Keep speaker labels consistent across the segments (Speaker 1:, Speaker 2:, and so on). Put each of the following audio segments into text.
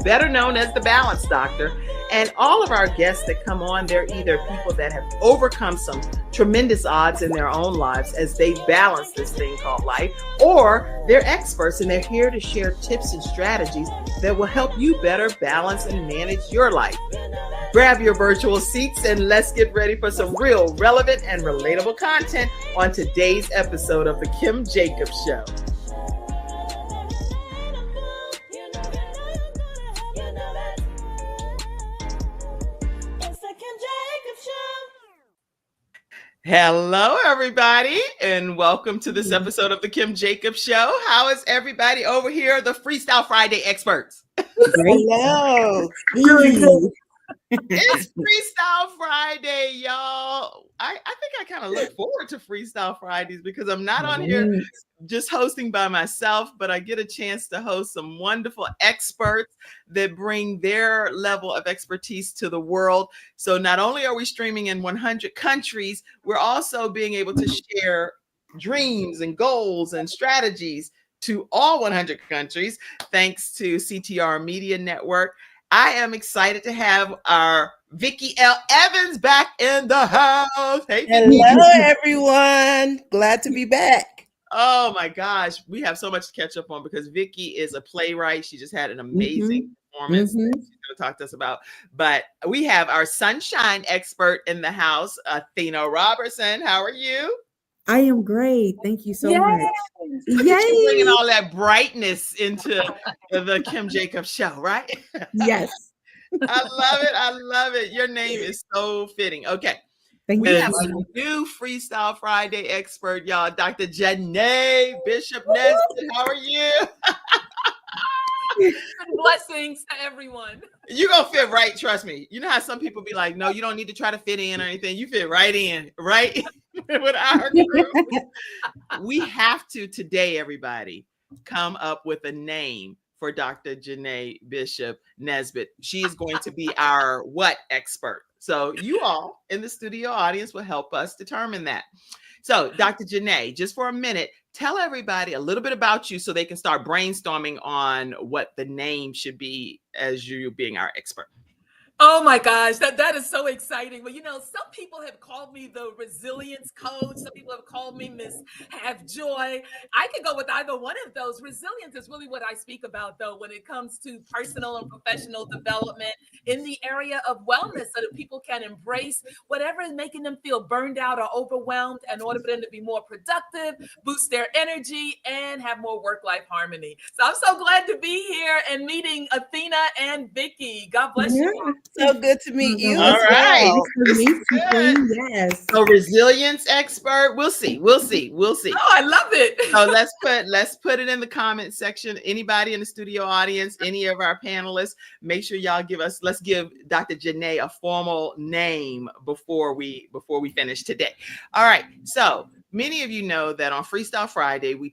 Speaker 1: better known as the Balance Doctor. And all of our guests that come on, they're either people that have overcome some tremendous odds in their own lives as they balance this thing called life, or they're experts and they're here to share tips and strategies that will help you better balance and manage your life. Grab your virtual seats and let's get ready for some real relevant and relatable content on today's episode of The Kim Jacobs Show. Hello, everybody, and welcome to this episode of The Kim Jacobs Show. How is everybody over here, the Freestyle Friday experts?
Speaker 2: Hello.
Speaker 1: It's Freestyle Friday, y'all. I think I kind of look forward to Freestyle Fridays because I'm not on here just hosting by myself, but I get a chance to host some wonderful experts that bring their level of expertise to the world. So not only are we streaming in 100 countries, we're also being able to share dreams and goals and strategies to all 100 countries, thanks to CTR Media Network. I am excited to have our Vickie L. Evans back in the house. Hey, Vickie.
Speaker 2: Hello, everyone. Glad to be back.
Speaker 1: Oh my gosh, we have so much to catch up on because Vickie is a playwright. She just had an amazing performance that she's going to talk to us about. But we have our sunshine expert in the house, Athena Robertson. How are you?
Speaker 3: I am great. Thank you so much.
Speaker 1: Look at you bringing all that brightness into the Kim Jacobs Show, right?
Speaker 3: Yes.
Speaker 1: I love it. I love it. Your name is so fitting. Okay.
Speaker 3: Thank
Speaker 1: We
Speaker 3: you.
Speaker 1: have a new Freestyle Friday expert, y'all. Dr. Janae Bishop-Nesbit. How are you?
Speaker 4: Blessings to everyone.
Speaker 1: You're going to fit right. Trust me. You know how some people be like, no, you don't need to try to fit in or anything. You fit right in, right? With our crew. We have to today, everybody, come up with a name for Dr. Janae Bishop-Nesbit. She is going to be our what expert. So you all in the studio audience will help us determine that. So Dr. Janae, just for a minute, tell everybody a little bit about you so they can start brainstorming on what the name should be as you being our expert.
Speaker 4: Oh my gosh, that is so exciting. Well, you know, some people have called me the resilience coach. Some people have called me Miss Have Joy. I could go with either one of those. Resilience is really what I speak about, though, when it comes to personal and professional development in the area of wellness, so that people can embrace whatever is making them feel burned out or overwhelmed in order for them to be more productive, boost their energy, and have more work-life harmony. So I'm so glad to be here and meeting Athena and Vickie. God bless you.
Speaker 2: So good to meet you.
Speaker 1: All right.
Speaker 3: Nice to meet you. Yes.
Speaker 1: So resilience expert. We'll see.
Speaker 4: Oh, I love it.
Speaker 1: So let's put it in the comment section. Anybody in the studio audience, any of our panelists, make sure y'all let's give Dr. Janae a formal name before we finish today. All right. So many of you know that on Freestyle Friday, we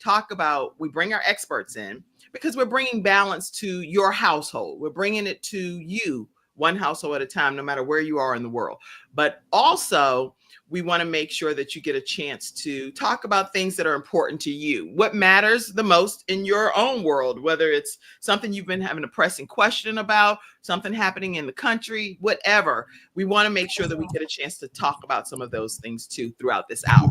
Speaker 1: bring our experts in because we're bringing balance to your household. We're bringing it to you, one household at a time, no matter where you are in the world. But also, we want to make sure that you get a chance to talk about things that are important to you. What matters the most in your own world, whether it's something you've been having a pressing question about, something happening in the country, whatever. We want to make sure that we get a chance to talk about some of those things too throughout this hour.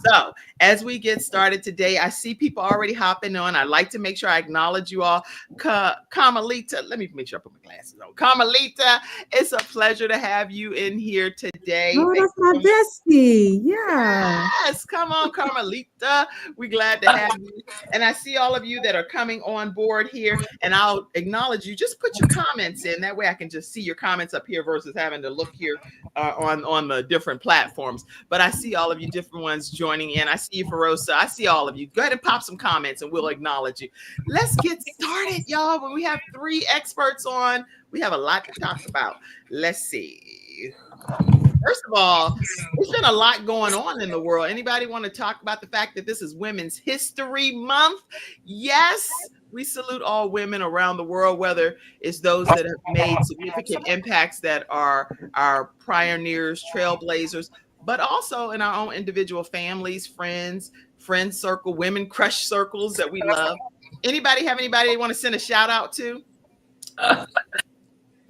Speaker 1: So as we get started today, I see people already hopping on. I'd like to make sure I acknowledge you all. Carmelita, let me make sure I put my glasses on. Carmelita, it's a pleasure to have you in here today.
Speaker 3: Oh, that's my bestie. Yeah.
Speaker 1: Yes, come on, Carmelita. We're glad to have you. And I see all of you that are coming on board here, and I'll acknowledge you. Just put your comments in. That way I can just see your comments up here versus having to look here on the different platforms. But I see all of you different ones joining in. I see you, Ferosa. I see all of you. Go ahead and pop some comments and we'll acknowledge you. Let's get started, y'all. When we have three experts on, we have a lot to talk about. Let's see. First of all, there's been a lot going on in the world. Anybody want to talk about the fact that this is Women's History Month? Yes, we salute all women around the world, whether it's those that have made significant impacts that are our pioneers, trailblazers, but also in our own individual families, friend circle, women crush circles that we love. Anybody have anybody they want to send a shout out to?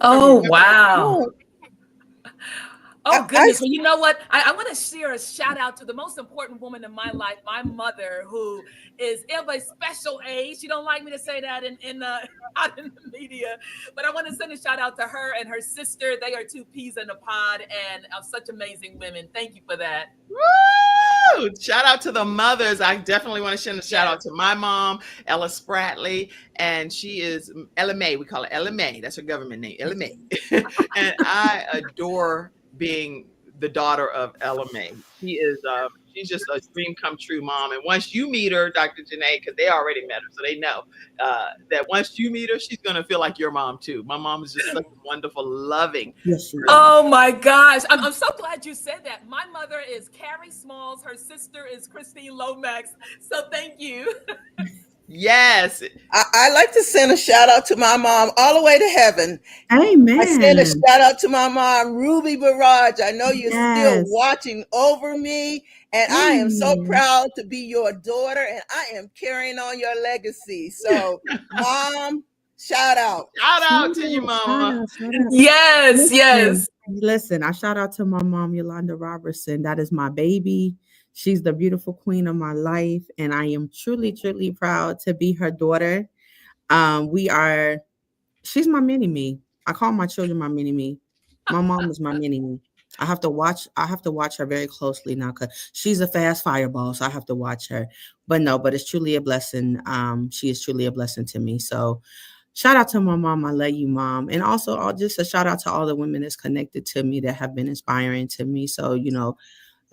Speaker 4: Oh, wow. Oh,
Speaker 2: I-
Speaker 4: goodness. Well, you know what? I want to share a shout out to the most important woman in my life, my mother, who is of a special age. She don't like me to say that in out in the media, but I want to send a shout out to her and her sister. They are two peas in a pod and such amazing women. Thank you for that.
Speaker 1: Woo! Shout out to the mothers. I definitely want to send a shout out to my mom, Ella Spratley, and she is Ella May. We call her Ella May. That's her government name, Ella May. And I adore being the daughter of Ella May. She is she's just a dream come true mom. And once you meet her, Dr. Janae, because they already met her, so they know that once you meet her, she's gonna feel like your mom too. My mom is just such a wonderful, loving.
Speaker 3: Yes, you
Speaker 4: Oh my gosh. I'm so glad you said that. My mother is Carrie Smalls. Her sister is Christine Lomax. So thank you.
Speaker 1: Yes.
Speaker 2: I like to send a shout out to my mom all the way to heaven.
Speaker 3: Amen.
Speaker 2: I send a shout out to my mom, Ruby Barrage. I know you're still
Speaker 3: Yes.
Speaker 2: watching over me, and I am so
Speaker 3: Amen.
Speaker 2: proud to be your daughter, and I am carrying on your legacy. So, Mom, shout out.
Speaker 1: Shout out to you,
Speaker 3: Shout
Speaker 1: mama.
Speaker 3: out, shout out.
Speaker 4: Yes, yes.
Speaker 3: Listen, I shout out to my mom, Yolanda Robertson. That is my baby. She's the beautiful queen of my life, and I am truly, truly proud to be her daughter. She's my mini me. I call my children my mini me. My mom is my mini me. I have to watch her very closely now because she's a fast fireball, so I have to watch her. But it's truly a blessing. She is truly a blessing to me. So shout out to my mom. I love you, Mom. And also just a shout out to all the women that's connected to me that have been inspiring to me. So,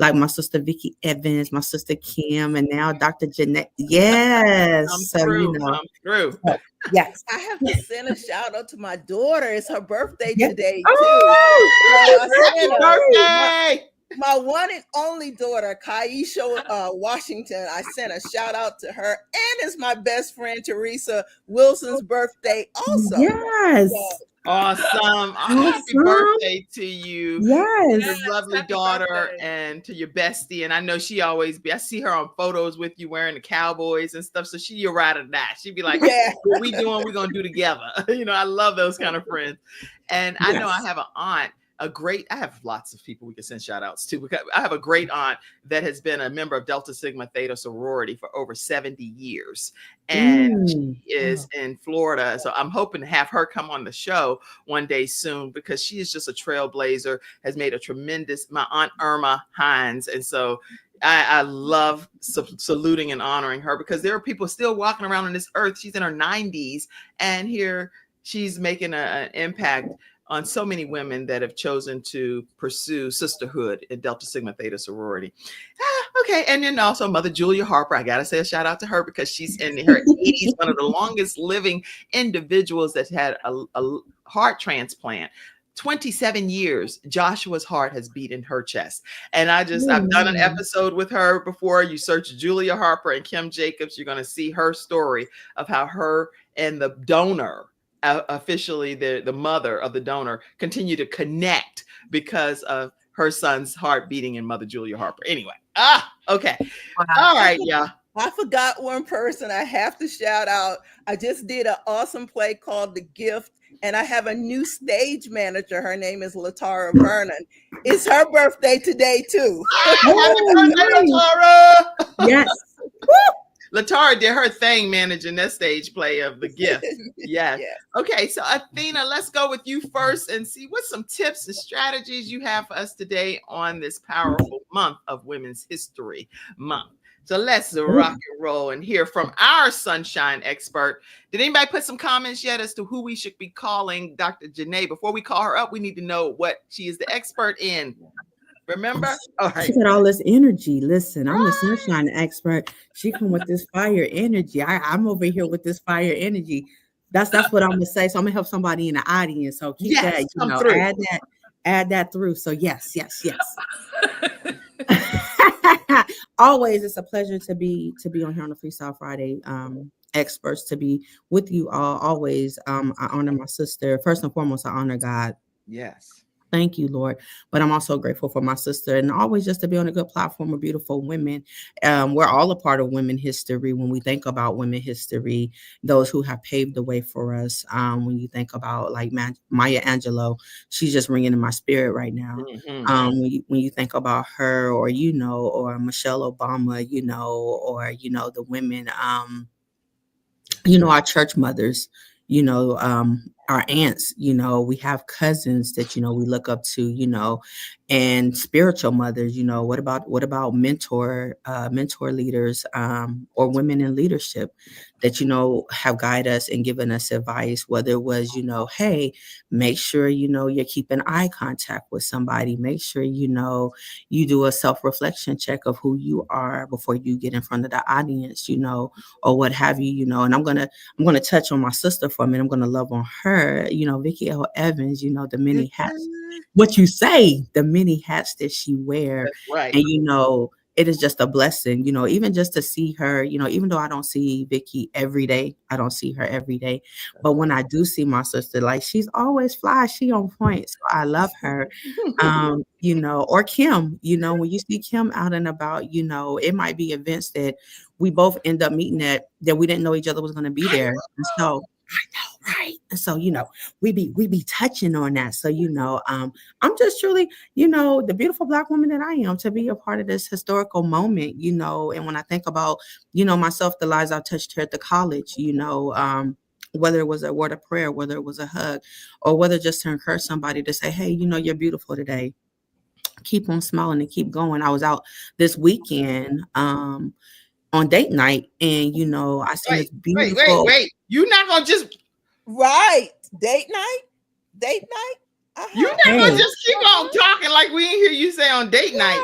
Speaker 3: like my sister Vickie Evans, my sister Kim, and now Dr. Jeanette. Yes.
Speaker 1: Come through.
Speaker 2: Yes. I have to send a shout out to my daughter. It's her birthday today, too.
Speaker 1: Oh, happy birthday!
Speaker 2: My one and only daughter, Kaisha Washington, I sent a shout out to her. And it's my best friend, Teresa Wilson's birthday also.
Speaker 3: Yes.
Speaker 1: Awesome. Happy birthday to you.
Speaker 3: Yes.
Speaker 1: Your lovely daughter and to your bestie. And I know she always I see her on photos with you wearing the Cowboys and stuff. So she your ride or die. She'd be like, what we doing, we're going to do together. I love those kind of friends. And I know I have an aunt, I have lots of people we can send shout outs to, because I have a great aunt that has been a member of Delta Sigma Theta sorority for over 70 years. And she is in Florida. So I'm hoping to have her come on the show one day soon, because she is just a trailblazer, has made my Aunt Irma Hines. And so I love saluting and honoring her, because there are people still walking around on this earth. She's in her 90s, and here she's making an impact on so many women that have chosen to pursue sisterhood in Delta Sigma Theta sorority. Okay. And then also Mother Julia Harper. I got to say a shout out to her, because she's in her 80s, one of the longest living individuals that's had a heart transplant. 27 years, Joshua's heart has beat in her chest. And I've done an episode with her before. You search Julia Harper and Kim Jacobs, you're going to see her story of how her and the donor, officially the mother of the donor, continue to connect because of her son's heart beating in Mother Julia Harper. Anyway, okay. Wow. All right, yeah.
Speaker 2: I forgot one person I have to shout out. I just did an awesome play called The Gift, and I have a new stage manager. Her name is Latara Vernon. It's her birthday today, too.
Speaker 1: Happy birthday, Latara!
Speaker 3: Yes.
Speaker 1: Latara did her thing managing that stage play of The Gift. Yes. Okay, so Athena, let's go with you first and see what some tips and strategies you have for us today on this powerful month of Women's History Month. So let's rock and roll and hear from our sunshine expert. Did anybody put some comments yet as to who we should be calling Dr. Janae? Before we call her up, we need to know what she is the expert in. Remember? All right.
Speaker 3: She got all this energy. Listen, I'm the sunshine expert. She come with this fire energy. I'm over here with this fire energy. That's what I'm gonna say. So I'm gonna help somebody in the audience. So keep that, add that through. So yes. Always, it's a pleasure to be on here on the Freestyle Friday. Experts, to be with you all. Always, I honor my sister. First and foremost, I honor God.
Speaker 1: Yes.
Speaker 3: Thank you, Lord. But I'm also grateful for my sister and always just to be on a good platform of beautiful women. We're all a part of women history when we think about women history, those who have paved the way for us. When you think about like Maya Angelou, she's just ringing in my spirit right now. When you think about her or, or Michelle Obama, or, the women, our church mothers, our aunts, we have cousins that, we look up to, and spiritual mothers, what about mentor leaders, or women in leadership that, have guided us and given us advice, whether it was, hey, make sure, you're keeping eye contact with somebody, make sure, you do a self-reflection check of who you are before you get in front of the audience, or what have you, and I'm gonna touch on my sister for a minute. I'm gonna love on her, Vickie L. Evans, the many hats. What you say, the many hats that she wear.
Speaker 1: That's right.
Speaker 3: And it is just a blessing, even just to see her, even though I don't see Vickie every day, I don't see her every day. But when I do see my sister, like she's always fly, she on point. So I love her. Or Kim, when you see Kim out and about, it might be events that we both end up meeting at that we didn't know each other was going to be there. And so I know, right? And so, we be touching on that. So, I'm just truly, the beautiful Black woman that I am to be a part of this historical moment, and when I think about, myself, the lives I've touched here at the college, whether it was a word of prayer, whether it was a hug, or whether just to encourage somebody to say, hey, you're beautiful today. Keep on smiling and keep going. I was out this weekend, on date night, and I seen this beautiful.
Speaker 1: Wait! You're not gonna just
Speaker 2: date night.
Speaker 1: You're not gonna just keep on talking like we ain't hear you say on date night.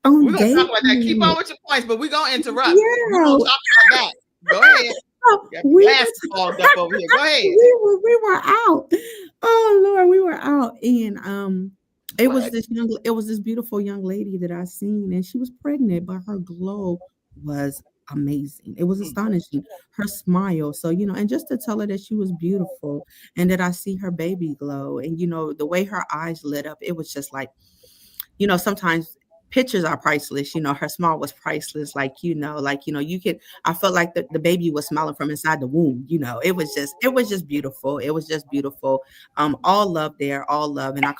Speaker 1: We're gonna talk about that. Keep on with your points, but we're gonna interrupt.
Speaker 3: Yeah.
Speaker 1: We're gonna talk about that. Go ahead. Called up over here. Go ahead.
Speaker 3: We were out. Oh Lord, we were out, and it was this beautiful young lady that I seen, and she was pregnant, but her glow was amazing. It was astonishing. Her smile. So, and just to tell her that she was beautiful and that I see her baby glow, and the way her eyes lit up, it was just like, sometimes pictures are priceless. Her smile was priceless. You could, I felt like the baby was smiling from inside the womb. It was just beautiful. It was just beautiful. All love there, all love. And I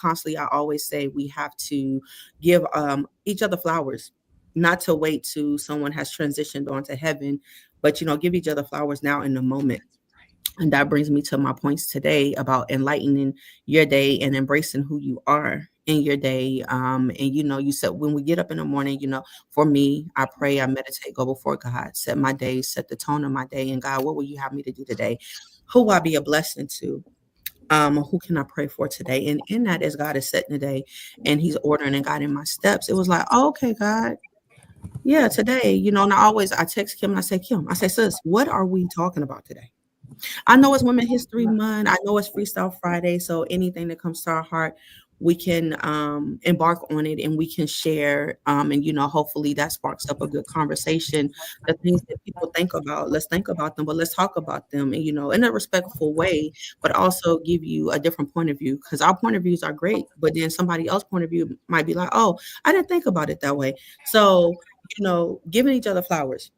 Speaker 3: always say we have to give each other flowers, not to wait till someone has transitioned on to heaven, but, give each other flowers now in the moment. And that brings me to my points today about enlightening your day and embracing who you are in your day. And, you said when we get up in the morning, for me, I pray, I meditate, go before God, set my day, set the tone of my day. And God, what will you have me to do today? Who will I be a blessing to? Who can I pray for today? And in that, as God is setting the day and he's ordering and guiding my steps, it was like, oh, okay, God. Yeah, today, and I text Kim and I say, sis, what are we talking about today? I know it's Women's History Month. I know it's Freestyle Friday. So anything that comes to our heart, we can embark on it and we can share. And, hopefully that sparks up a good conversation. The things that people think about, let's think about them, but let's talk about them, and, in a respectful way, but also give you a different point of view, because our point of views are great, but then somebody else's point of view might be like, oh, I didn't think about it that way. So, giving each other flowers.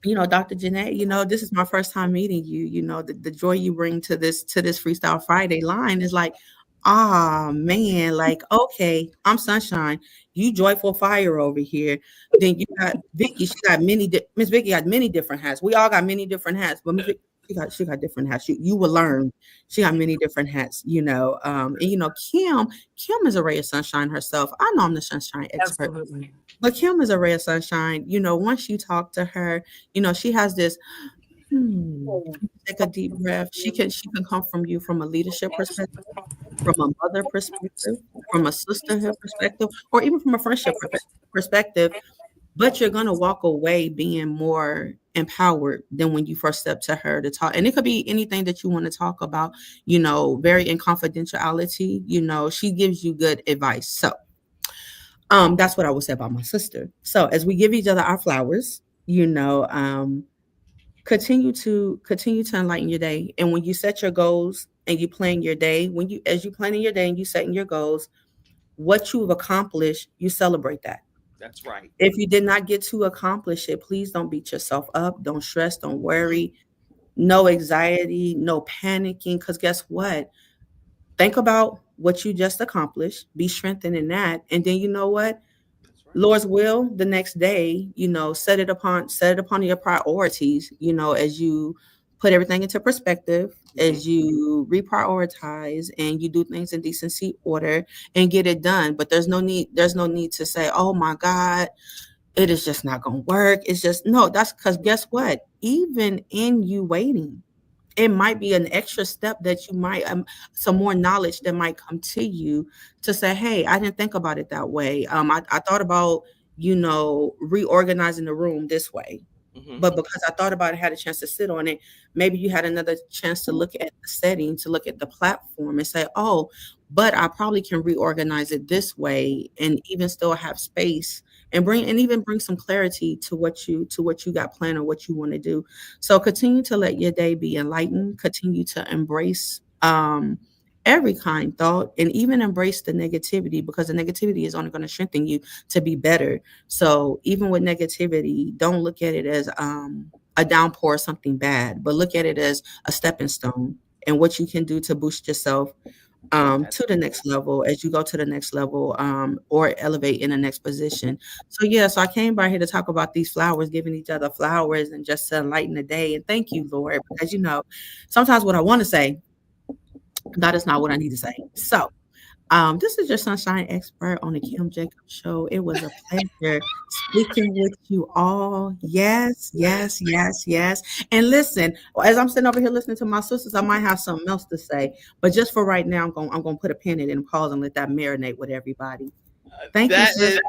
Speaker 3: Dr. Janae, this is my first time meeting you. The joy you bring to this Freestyle Friday line is like, man, like, okay, I'm sunshine. You joyful fire over here. Then you got Vickie. Miss Vickie got many different hats. We all got many different hats, but Miss Vickie, she got different hats. You will learn. She got many different hats, and Kim is a ray of sunshine herself. I know I'm the sunshine expert.
Speaker 4: Absolutely.
Speaker 3: But Kim is a ray of sunshine. Once you talk to her, she has this, take a deep breath. She can come from you from a leadership perspective, from a mother perspective, from a sisterhood perspective, or even from a friendship perspective. But you're going to walk away being more empowered than when you first step to her to talk. And it could be anything that you want to talk about, very in confidentiality. She gives you good advice. So that's what I would say about my sister. So as we give each other our flowers, continue to enlighten your day. And when you set your goals and you plan your day, as you planning your day and you setting your goals, what you've accomplished, you celebrate that.
Speaker 1: That's right.
Speaker 3: If you did not get to accomplish it, please don't beat yourself up. Don't stress. Don't worry. No anxiety, no panicking. Because guess what? Think about what you just accomplished. Be strengthened in that. And then you know what?
Speaker 1: That's right.
Speaker 3: Lord's will, the next day, set it upon your priorities, as you put everything into perspective, as you reprioritize and you do things in decency order and get it done. But there's no need to say, oh my God, it is just not going to work. It's just, no, that's because guess what? Even in you waiting, it might be an extra step that you might, some more knowledge that might come to you to say, hey, I didn't think about it that way. I thought about, reorganizing the room this way. But because I thought about it, had a chance to sit on it, maybe you had another chance to look at the setting, to look at the platform and say, oh, but I probably can reorganize it this way and even still have space and bring some clarity to what you got planned or what you want to do. So continue to let your day be enlightened, continue to embrace every kind thought, and even embrace the negativity, because the negativity is only going to strengthen you to be better. So even with negativity, don't look at it as a downpour or something bad, but look at it as a stepping stone and what you can do to boost yourself to the next level as you go to the next level or elevate in the next position. So I came by here to talk about these flowers, giving each other flowers and just to enlighten the day. And thank you, Lord, because sometimes what I want to say, that is not what I need to say. So this is your sunshine expert on the Kim Jacobs Show. It was a pleasure speaking with you all. Yes. And listen, as I'm sitting over here listening to my sisters, I might have something else to say, but just for right now, I'm going to put a pin in it and pause and let that marinate with everybody. Thank you. Sis.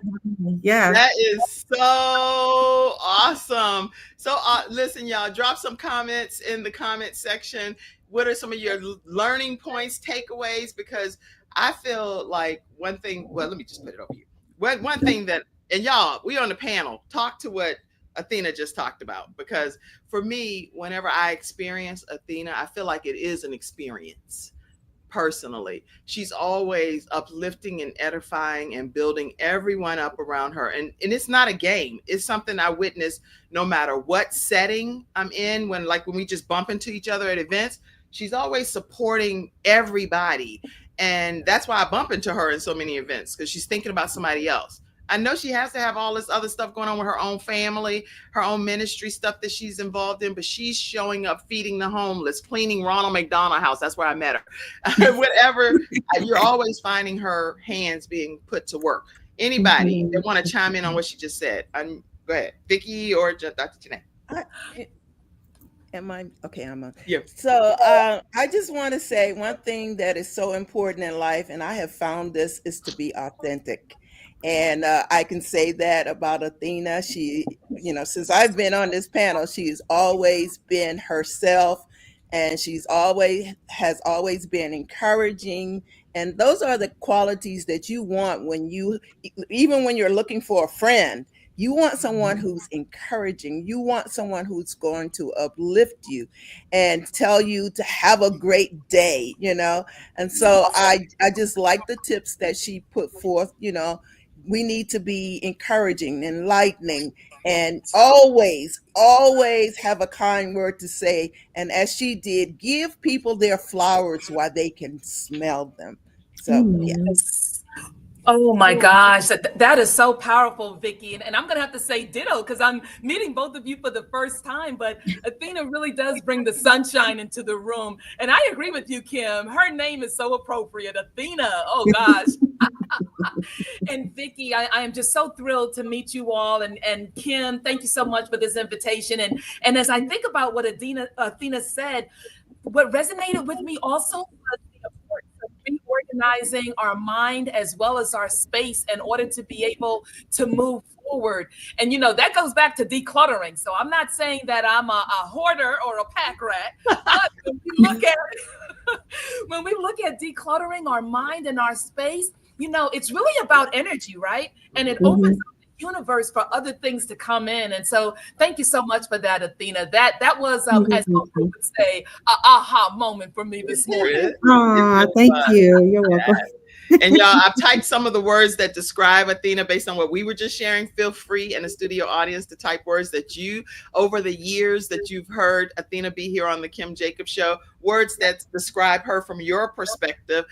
Speaker 1: That is so awesome. So listen, y'all, drop some comments in the comment section. What are some of your learning points, takeaways? Because I feel like one thing, well, let me just put it over here. One thing that, and y'all, we on the panel, talk to what Athena just talked about. Because for me, whenever I experience Athena, I feel like it is an experience. Personally, she's always uplifting and edifying and building everyone up around her. And it's not a game. It's something I witness no matter what setting I'm in. When we just bump into each other at events, she's always supporting everybody. And that's why I bump into her in so many events, because she's thinking about somebody else. I know she has to have all this other stuff going on with her own family, her own ministry stuff that she's involved in, but she's showing up, feeding the homeless, cleaning Ronald McDonald House. That's where I met her. Whatever, you're always finding her hands being put to work. Anybody that want to chime in on what she just said? Go ahead, Vickie or Dr. Janae.
Speaker 2: Am I okay? I'm on.
Speaker 1: Yeah.
Speaker 2: So I just want to say one thing that is so important in life, and I have found this, is to be authentic. And I can say that about Athena. She, since I've been on this panel, she's always been herself, and has always been encouraging. And those are the qualities that you want even when you're looking for a friend. You want someone who's encouraging. You want someone who's going to uplift you and tell you to have a great day, And so I just like the tips that she put forth. We need to be encouraging, enlightening, and always have a kind word to say. And as she did, give people their flowers while they can smell them. So, yes.
Speaker 4: Oh my gosh, that is so powerful, Vickie. And I'm going to have to say ditto, because I'm meeting both of you for the first time. But Athena really does bring the sunshine into the room. And I agree with you, Kim. Her name is so appropriate. Athena. Oh, gosh. And Vickie, I am just so thrilled to meet you all. And Kim, thank you so much for this invitation. And as I think about what Athena said, what resonated with me also was the importance of reorganizing our mind as well as our space in order to be able to move forward. And, that goes back to decluttering. So I'm not saying that I'm a hoarder or a pack rat. But when we look at decluttering our mind and our space, it's really about energy, right? And it opens up universe for other things to come in. And so thank you so much for that, Athena. That was, as most people would say, an aha moment for me this morning.
Speaker 3: Thank you. You're welcome.
Speaker 1: And y'all, I've typed some of the words that describe Athena based on what we were just sharing. Feel free in the studio audience to type words that you, over the years that you've heard Athena be here on the Kim Jacobs Show, words that describe her from your perspective.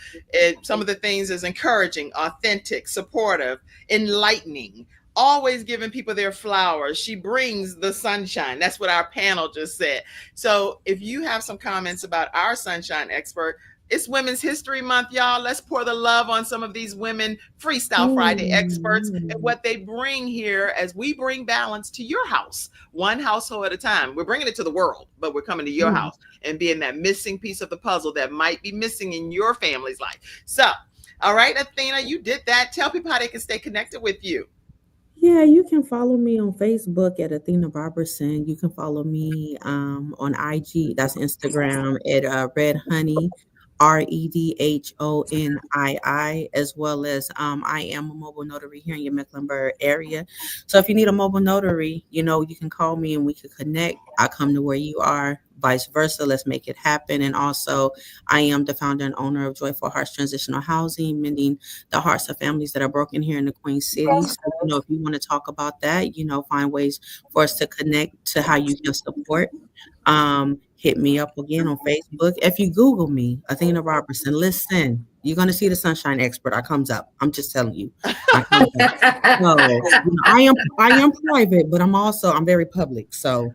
Speaker 1: Some of the things is encouraging, authentic, supportive, enlightening, always giving people their flowers. She brings the sunshine. That's what our panel just said. So if you have some comments about our sunshine expert, it's Women's History Month, y'all. Let's pour the love on some of these women Freestyle Friday experts and what they bring here as we bring balance to your house, one household at a time. We're bringing it to the world, but we're coming to your house and being that missing piece of the puzzle that might be missing in your family's life. So, all right, Athena, you did that. Tell people how they can stay connected with you.
Speaker 3: Yeah, you can follow me on Facebook at Athena Robertson. You can follow me on IG, that's Instagram, at Red Honey, REDHONII, as well as I am a mobile notary here in your Mecklenburg area. So if you need a mobile notary, you can call me and we can connect. I come to where you are, vice versa. Let's make it happen. And also, I am the founder and owner of Joyful Hearts Transitional Housing, mending the hearts of families that are broken here in the Queen City. So, if you want to talk about that, find ways for us to connect to how you can support. Hit me up again on Facebook. If you Google me, Athena Robertson, listen, you're going to see the sunshine expert. I comes up. I'm just telling you. I am private, but I'm very public. So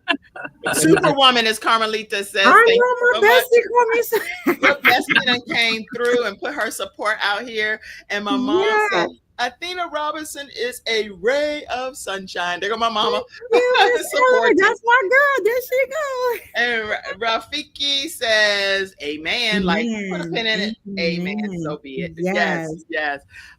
Speaker 1: Superwoman, as Carmelita says.
Speaker 3: I know my bestie.
Speaker 1: Your bestie done came through and put her support out here. And my mom said, Athena Robertson is a ray of sunshine. There go my mama.
Speaker 3: That's my girl. There she goes.
Speaker 1: And Rafiki says, amen. Like, put a pin in it. Amen. So be it. Yes.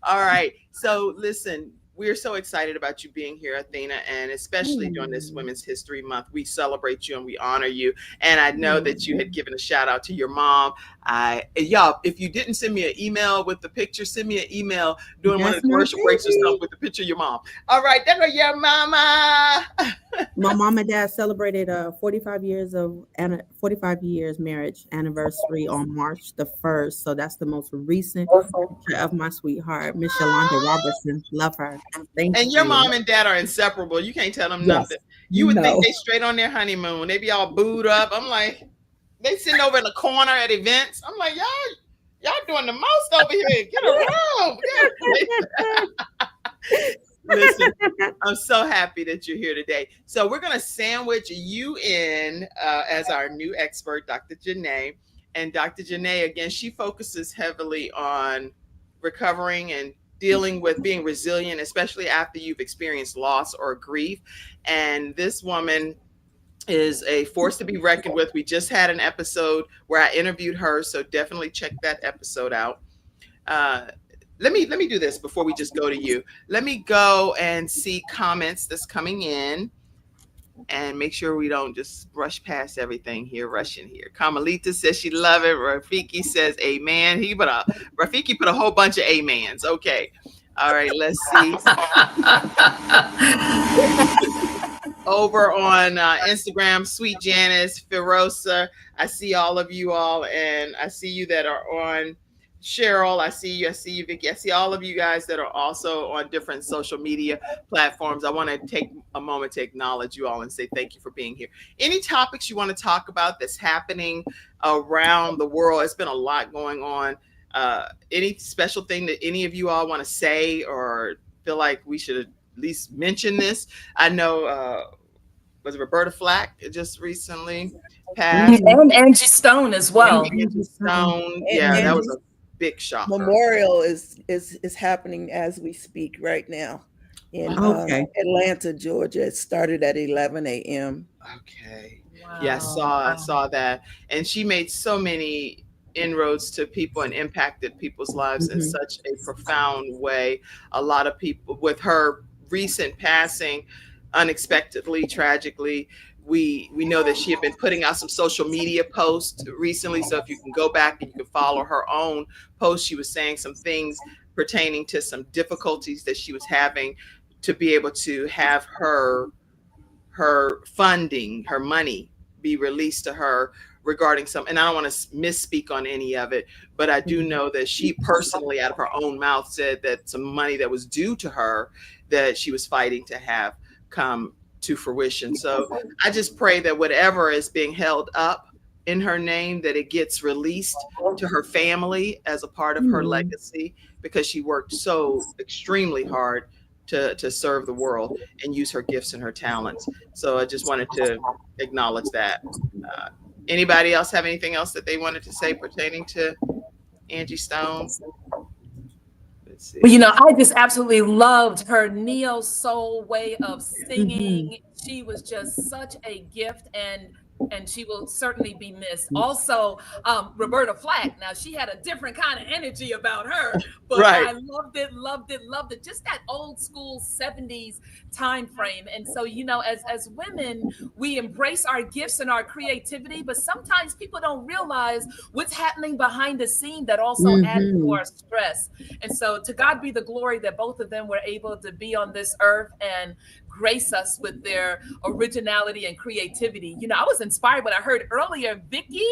Speaker 1: All right. So listen, we're so excited about you being here, Athena, and especially during this Women's History Month. We celebrate you and we honor you. And I know that you had given a shout out to your mom. Y'all, if you didn't send me an email with the picture, send me an email during one of the worship breaks or something with the picture of your mom. All right, there go your mama.
Speaker 3: My mom and dad celebrated 45 years marriage anniversary on March the 1st. So that's the most recent picture of my sweetheart, Miss Yolanda Robertson. Love her. Thank you.
Speaker 1: And your mom and dad are inseparable. You can't tell them nothing. You would think they straight on their honeymoon. They be all booed up. I'm like, they sitting over in the corner at events. I'm like, y'all doing the most over here. Get around. Listen, I'm so happy that you're here today. So we're going to sandwich you in as our new expert, Dr. Janae. And Dr. Janae, again, she focuses heavily on recovering and dealing with being resilient, especially after you've experienced loss or grief. And this woman is a force to be reckoned with. We just had an episode where I interviewed her, so definitely check that episode out. Let me do this before we just go to you. Let me go and see comments that's coming in and make sure we don't just brush past everything here, rushing here. Carmelita says she love it. Rafiki says amen. Rafiki put a whole bunch of amens. Okay. All right, let's see. Over on Instagram, Sweet Janice, Ferosa, I see all of you all, and I see you that are on Cheryl. I see you, Vickie. I see all of you guys that are also on different social media platforms. I want to take a moment to acknowledge you all and say thank you for being here. Any topics you want to talk about that's happening around the world? It's been a lot going on. Any special thing that any of you all want to say or feel like we should at least mention this? I know, was it Roberta Flack just recently passed?
Speaker 4: And Angie Stone as well.
Speaker 1: Angie Stone. Yeah, that was a big shocker.
Speaker 2: Memorial is happening as we speak right now in Atlanta, Georgia. It started at 11 a.m.
Speaker 1: Okay. Wow. Yeah, I saw that. And she made so many inroads to people and impacted people's lives in such a profound way. A lot of people, with her recent passing, unexpectedly, tragically, we know that she had been putting out some social media posts recently. So if you can go back and you can follow her own posts, she was saying some things pertaining to some difficulties that she was having to be able to have her funding, her money be released to her regarding some, and I don't want to misspeak on any of it, but I do know that she personally out of her own mouth said that some money that was due to her that she was fighting to have come to fruition. So I just pray that whatever is being held up in her name, that it gets released to her family as a part of her legacy, because she worked so extremely hard to serve the world and use her gifts and her talents. So I just wanted to acknowledge that. Anybody else have anything else that they wanted to say pertaining to Angie Stone? Let's see.
Speaker 4: Well, you know, I just absolutely loved her neo soul way of singing. She was just such a gift, and she will certainly be missed. Also, Roberta Flack. Now, she had a different kind of energy about her, but I loved it. Just that old school 70s time frame. And so, you know, as women, we embrace our gifts and our creativity, but sometimes people don't realize what's happening behind the scene that also adds to our stress. And so to God be the glory that both of them were able to be on this earth and grace us with their originality and creativity. You know, I was inspired when I heard earlier Vickie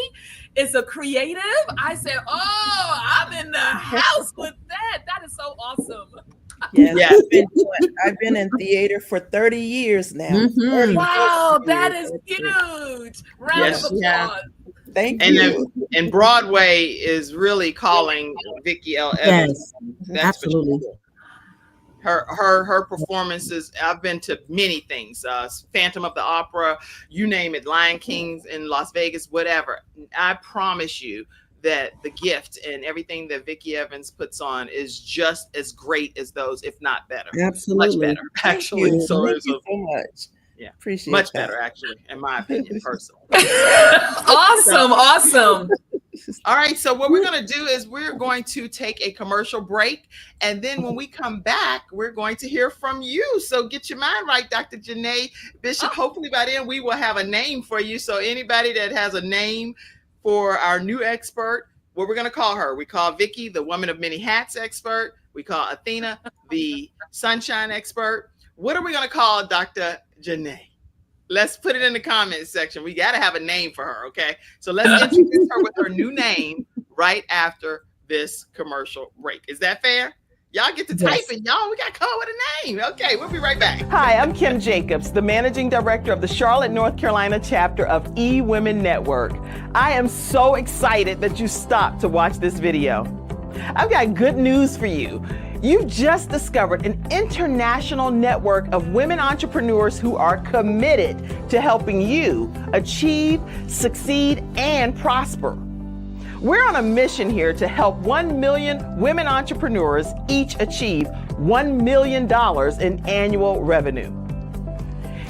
Speaker 4: is a creative. I said, oh, I'm in the house with that. That is so awesome.
Speaker 2: Yes. I've been in theater for 30 years now.
Speaker 4: Wow, that is huge. Round of applause.
Speaker 2: Thank you.
Speaker 1: And Broadway is really calling Vickie L. Evans.
Speaker 3: Yes, absolutely.
Speaker 1: Her performances, I've been to many things, Phantom of the Opera, you name it, Lion Kings in Las Vegas, whatever. I promise you that the gift and everything that Vickie Evans puts on is just as great as those, if not better.
Speaker 3: Absolutely.
Speaker 1: Much better, actually.
Speaker 2: Thank you so much.
Speaker 1: Yeah,
Speaker 2: appreciate
Speaker 1: much
Speaker 2: that.
Speaker 1: Better, actually, in my opinion, personally.
Speaker 4: Awesome.
Speaker 1: All right, so what we're going to do is we're going to take a commercial break, and then when we come back, we're going to hear from you. So get your mind right, Dr. Janae Bishop. Hopefully by then we will have a name for you. So anybody that has a name for our new expert, what we're going to call her, we call Vickie the woman of many hats expert. We call Athena the sunshine expert. What are we going to call Dr. Janae? Let's put it in the comments section. We got to have a name for her, okay? So let's introduce her with her new name right after this commercial break. Is that fair? Y'all get to typing, y'all. We got to come up with a name. Okay, we'll be right back. Hi, I'm Kim Jacobs, the managing director of the Charlotte, North Carolina chapter of eWomen Network. I am so excited that you stopped to watch this video. I've got good news for you. You've just discovered an international network of women entrepreneurs who are committed to helping you achieve, succeed, and prosper. We're on a mission here to help 1 million women entrepreneurs each achieve $1 million in annual revenue.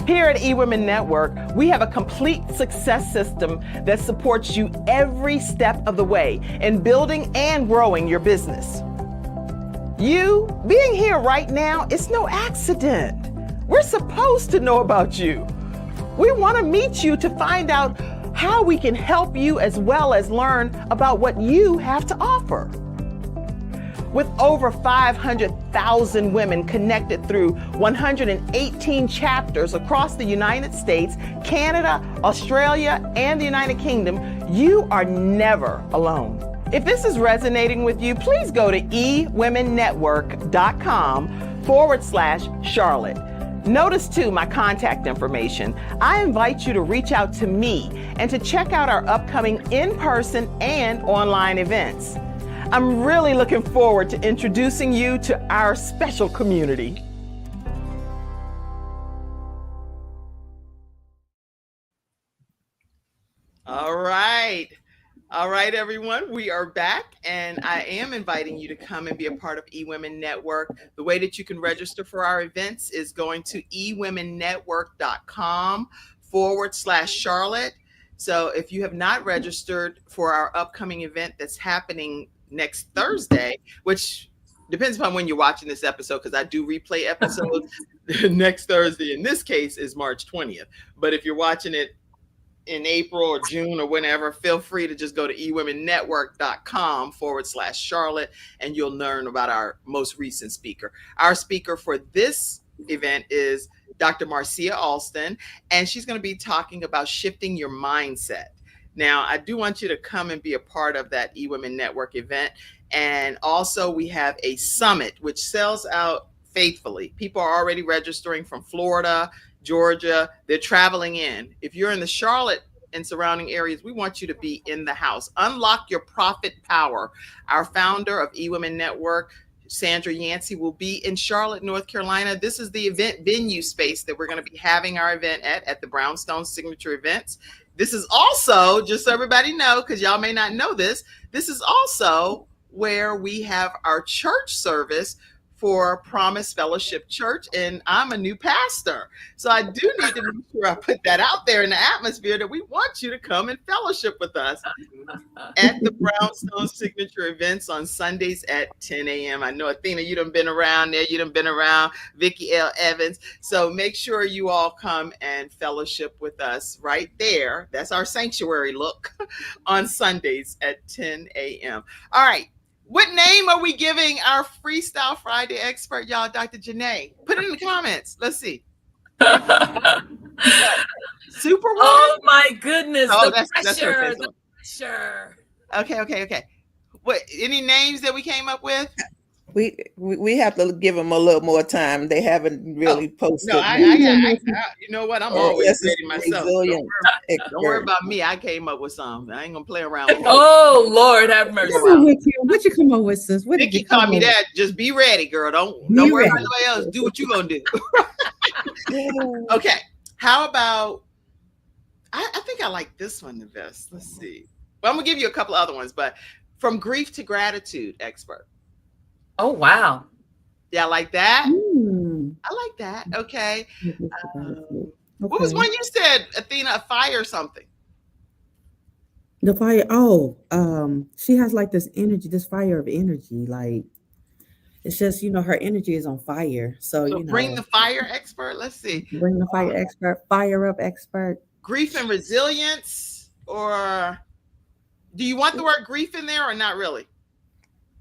Speaker 1: Here at eWomen Network, we have a complete success system that supports you every step of the way in building and growing your business. You being here right now is no accident. We're supposed to know about you. We want to meet you to find out how we can help you as well as learn about what you have to offer. With over 500,000 women connected through 118 chapters across the United States, Canada, Australia, and the United Kingdom, you are never alone. If this is resonating with you, please go to ewomennetwork.com/Charlotte. Notice too my contact information. I invite you to reach out to me and to check out our upcoming in-person and online events. I'm really looking forward to introducing you to our special community. All right, everyone, we are back, and I am inviting you to come and be a part of eWomen Network. The way that you can register for our events is going to ewomennetwork.com/Charlotte. So if you have not registered for our upcoming event that's happening next Thursday, which depends upon when you're watching this episode, because I do replay episodes. Next Thursday, in this case, is March 20th. But if you're watching it in April or June or whenever, feel free to just go to ewomennetwork.com/Charlotte, and you'll learn about our most recent speaker. Our speaker for this event is Dr. Marcia Alston, and she's going to be talking about shifting your mindset. Now, I do want you to come and be a part of that eWomen Network event. And also we have a summit, which sells out faithfully. People are already registering from Florida, Georgia. They're traveling in. If you're in the Charlotte and surrounding areas, we want you to be in the house. Unlock your profit power. Our founder of eWomen Network, Sandra Yancey, will be in Charlotte, North Carolina. This is the event venue space that we're going to be having our event at the Brownstone Signature Events. This is also, just so everybody know, because y'all may not know this is also where we have our church service for Promise Fellowship Church, and I'm a new pastor. So I do need to make sure I put that out there in the atmosphere that we want you to come and fellowship with us at the Brownstone Signature Events on Sundays at 10 a.m. I know, Athena, you done been around there. You done been around Vickie L. Evans. So make sure you all come and fellowship with us right there. That's our sanctuary look on Sundays at 10 a.m. All right. What name are we giving our Freestyle Friday expert, y'all? Dr. Janae, put it in the comments. Let's see. Superwoman?
Speaker 4: Oh my goodness.
Speaker 1: Oh,
Speaker 4: the
Speaker 1: that's her
Speaker 4: pressure.
Speaker 1: face.
Speaker 4: The pressure.
Speaker 1: Okay. What? Any names that we came up with?
Speaker 2: We have to give them a little more time. They haven't really posted.
Speaker 1: No, I you know what? I'm always ready myself. Don't worry about me. I came up with some. I ain't gonna play around with
Speaker 4: Oh Lord, have mercy.
Speaker 3: What you come up with, sis? What did you
Speaker 1: Vickie taught
Speaker 3: come
Speaker 1: me
Speaker 3: up with?
Speaker 1: that. Just be ready, girl. Don't
Speaker 3: Be
Speaker 1: worry
Speaker 3: ready.
Speaker 1: about nobody else. Do what you gonna do. Okay. How about? I think I like this one the best. Let's see. Well, I'm gonna give you a couple other ones, but from grief to gratitude, expert.
Speaker 4: Oh wow.
Speaker 1: Yeah, I like that.
Speaker 3: Mm.
Speaker 1: I like that. Okay.
Speaker 3: Okay.
Speaker 1: What was one you said, Athena? A fire or something?
Speaker 3: The fire. Oh, she has like this energy, this fire of energy. Like it's just, her energy is on fire. So,
Speaker 1: So bring the fire, expert. Let's see.
Speaker 3: bring the fire expert, fire up expert.
Speaker 1: Grief and resilience, or do you want the word grief in there or not really?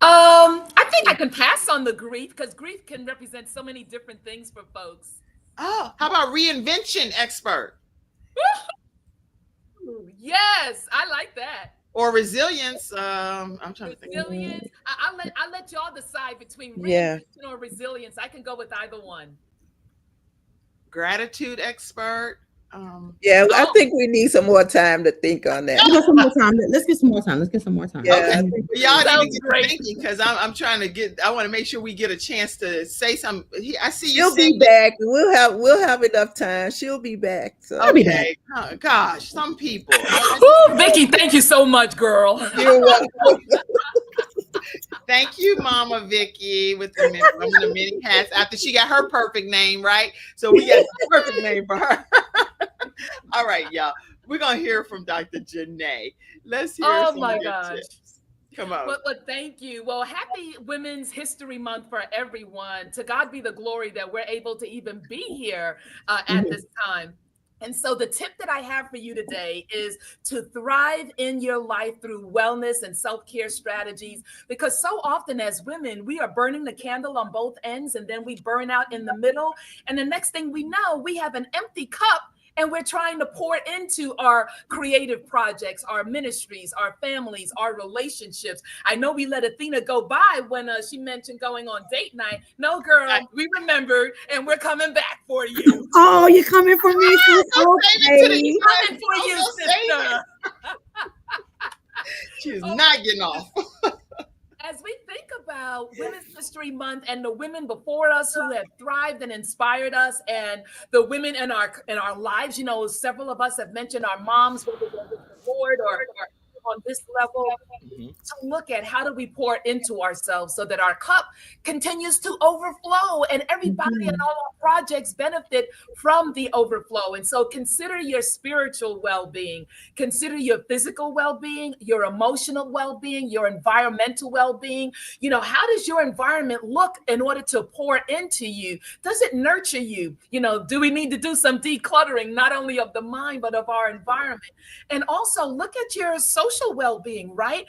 Speaker 4: I think I can pass on the grief because grief can represent so many different things for folks.
Speaker 1: Oh, how about reinvention, expert?
Speaker 4: Yes, I like that.
Speaker 1: Or resilience. I'm trying to think.
Speaker 4: Resilience. I'll let y'all decide between
Speaker 2: Yeah.
Speaker 4: reinvention or resilience. I can go with either one.
Speaker 1: Gratitude, expert.
Speaker 2: Yeah, I think we need some more time to think on that.
Speaker 3: Let's get some more time. Let's get some more time. Let's get some more time.
Speaker 2: Yeah.
Speaker 1: Okay. Well, y'all need
Speaker 4: Sounds
Speaker 1: to get
Speaker 4: great.
Speaker 1: thinking because I'm trying to get. I want to make sure we get a chance to say something. I see you.
Speaker 2: She'll be back. We'll have enough time. She'll be back. So.
Speaker 3: I'll be back.
Speaker 1: Okay. Oh, gosh, some people.
Speaker 4: Ooh, Vickie, thank you so much, girl.
Speaker 2: You're welcome.
Speaker 1: Thank you, Mama Vickie, with the many hats. After she got her perfect name, right? So we got the perfect name for her. All right, y'all. We're gonna hear from Dr. Janae. Let's hear.
Speaker 4: Oh
Speaker 1: some
Speaker 4: my
Speaker 1: of your
Speaker 4: gosh.
Speaker 1: tips. Come on.
Speaker 4: Well, thank you. Well, happy Women's History Month for everyone. To God be the glory that we're able to even be here at this time. And so the tip that I have for you today is to thrive in your life through wellness and self-care strategies, because so often as women, we are burning the candle on both ends and then we burn out in the middle. And the next thing we know, we have an empty cup and we're trying to pour into our creative projects, our ministries, our families, our relationships. I know we let Athena go by when she mentioned going on date night. No, girl, we remembered and we're coming back for you.
Speaker 3: Oh, you're coming for me, sis. Okay.
Speaker 4: Coming for you, sister.
Speaker 1: She's not getting off.
Speaker 4: As we think about Women's History Month and the women before us who have thrived and inspired us, and the women in our lives, several of us have mentioned our moms, whether they're with the board or on this level, to look at how do we pour into ourselves so that our cup continues to overflow and everybody and all our projects benefit from the overflow. And so consider your spiritual well-being, consider your physical well-being, your emotional well-being, your environmental well-being. How does your environment look in order to pour into you? Does it nurture you? Do we need to do some decluttering, not only of the mind, but of our environment? And also look at your social social well-being, right?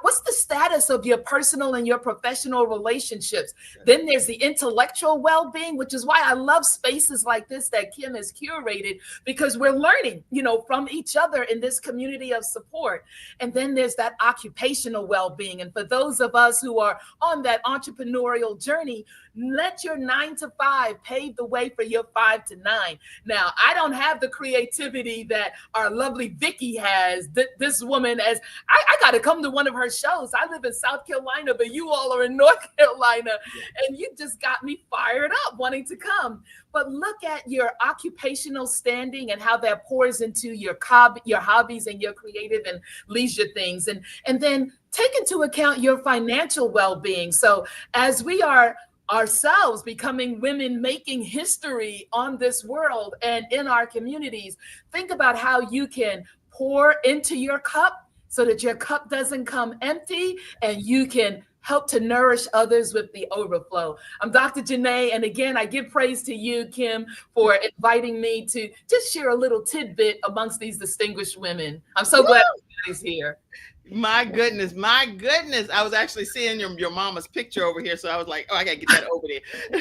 Speaker 4: What's the status of your personal and your professional relationships? Then there's the intellectual well-being, which is why I love spaces like this that Kim has curated, because we're learning, from each other in this community of support. And then there's that occupational well-being. And for those of us who are on that entrepreneurial journey, let your 9 to 5 pave the way for your 5 to 9. Now, I don't have the creativity that our lovely Vickie has. This woman, as I got to come to one of her shows. I live in South Carolina, but you all are in North Carolina, and you just got me fired up wanting to come. But look at your occupational standing and how that pours into your hobbies and your creative and leisure things. And then take into account your financial well-being. So as we are ourselves becoming women making history on this world and in our communities, think about how you can pour into your cup so that your cup doesn't come empty, and you can help to nourish others with the overflow. I'm Dr. Janae, and again, I give praise to you, Kim, for inviting me to just share a little tidbit amongst these distinguished women. I'm so glad everybody's here.
Speaker 1: My goodness. I was actually seeing your mama's picture over here. So I was like, oh, I got to get that over there.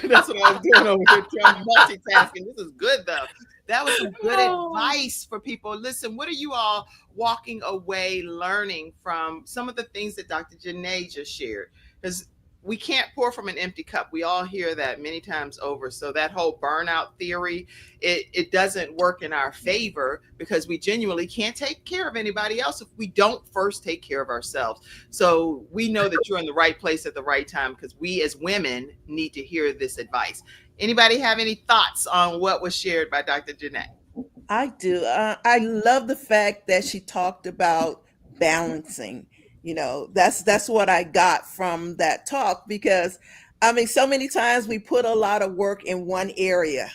Speaker 1: That's what I was doing over here. I'm multitasking. This is good, though. That was some good advice for people. Listen, what are you all walking away learning from some of the things that Dr. Janae just shared? Because we can't pour from an empty cup. We all hear that many times over. So that whole burnout theory, it doesn't work in our favor, because we genuinely can't take care of anybody else if we don't first take care of ourselves. So we know that you're in the right place at the right time, because we as women need to hear this advice. Anybody have any thoughts on what was shared by Dr. Janae?
Speaker 2: I do. I love the fact that she talked about balancing. That's what I got from that talk, because so many times we put a lot of work in one area.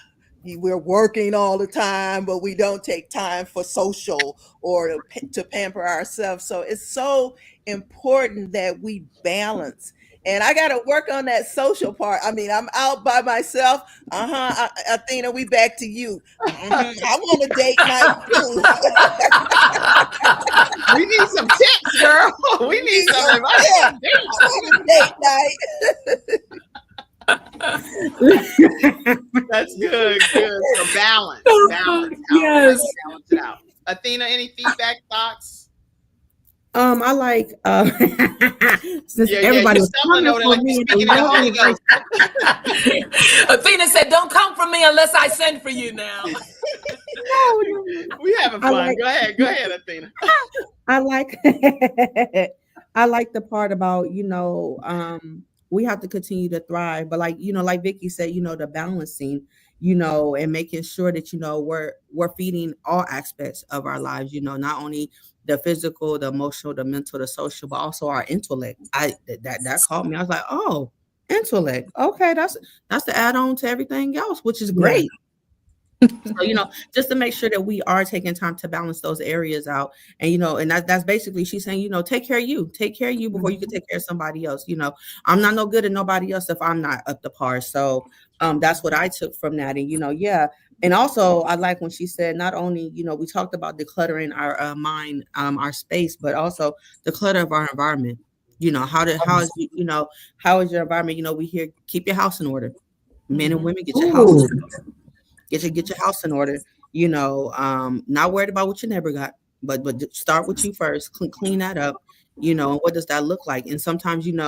Speaker 2: We're working all the time, but we don't take time for social or to pamper ourselves. So it's so important that we balance. And I got to work on that social part. I'm out by myself. Athena, we back to you. I want a date night too.
Speaker 1: We need some tips, girl. We need some advice.
Speaker 2: Yeah, I want a date night.
Speaker 1: That's good. So balance.
Speaker 4: Yes.
Speaker 1: Balance it out. Athena, any feedback, thoughts?
Speaker 3: I like since everybody was coming for me.
Speaker 4: Athena said, "Don't come for me unless I send for you." Now,
Speaker 1: no, we having fun. Go ahead, Athena.
Speaker 3: I like I like the part about we have to continue to thrive, but like Vickie said, the balancing, and making sure that we're feeding all aspects of our lives, not only the physical, the emotional, the mental, the social, but also our intellect. That caught me. I was like, oh, intellect. Okay, that's the add-on to everything else, which is great. So, just to make sure that we are taking time to balance those areas out. And, and that's basically, she's saying, take care of you before you can take care of somebody else. I'm not no good at nobody else if I'm not up to par. So that's what I took from that. And, and also I like when she said, not only, we talked about decluttering our mind, our space, but also the clutter of our environment. How is your environment? We hear, keep your house in order. Men and women, get your house in order. Get your house in order, not worried about what your neighbor got, but start with you first, clean that up, and what does that look like? And sometimes, we're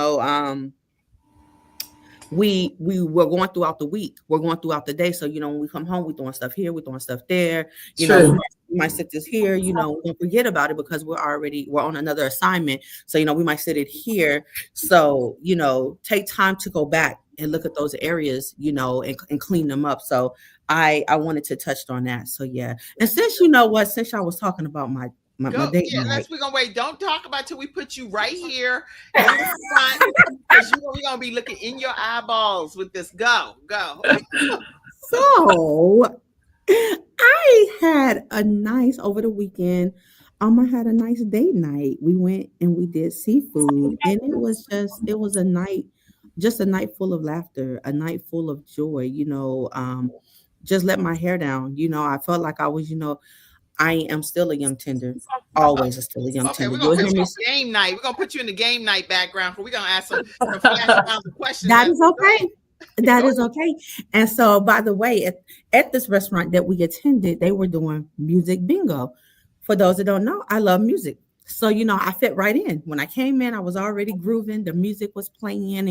Speaker 3: going throughout the week, we're going throughout the day. So, when we come home, we're doing stuff here, we're doing stuff there, we might sit this here, we don't forget about it because we're on another assignment. So, we might sit it here. So, take time to go back and look at those areas, and clean them up. So I wanted to touch on that. So, yeah. And since since I was talking about my date night.
Speaker 1: We're going to wait. Don't talk about till we put you right here in the front, because we're going to be looking in your eyeballs with this. Go.
Speaker 3: So I had a nice, over the weekend, I had a nice date night. We went and we did seafood, and it was a night, just a night full of laughter, a night full of joy, just let my hair down. I felt like I was, I am still a young tender. Always still a young
Speaker 1: Okay,
Speaker 3: tender.
Speaker 1: we're gonna
Speaker 3: You'll
Speaker 1: put
Speaker 3: hear
Speaker 1: you
Speaker 3: me.
Speaker 1: on game night. We're gonna put you in the game night background. We're gonna ask some flash rounds of questions.
Speaker 3: That is okay. That is okay. And so, by the way, at this restaurant that we attended, they were doing music bingo. For those that don't know, I love music. So, I fit right in. When I came in, I was already grooving. The music was playing, and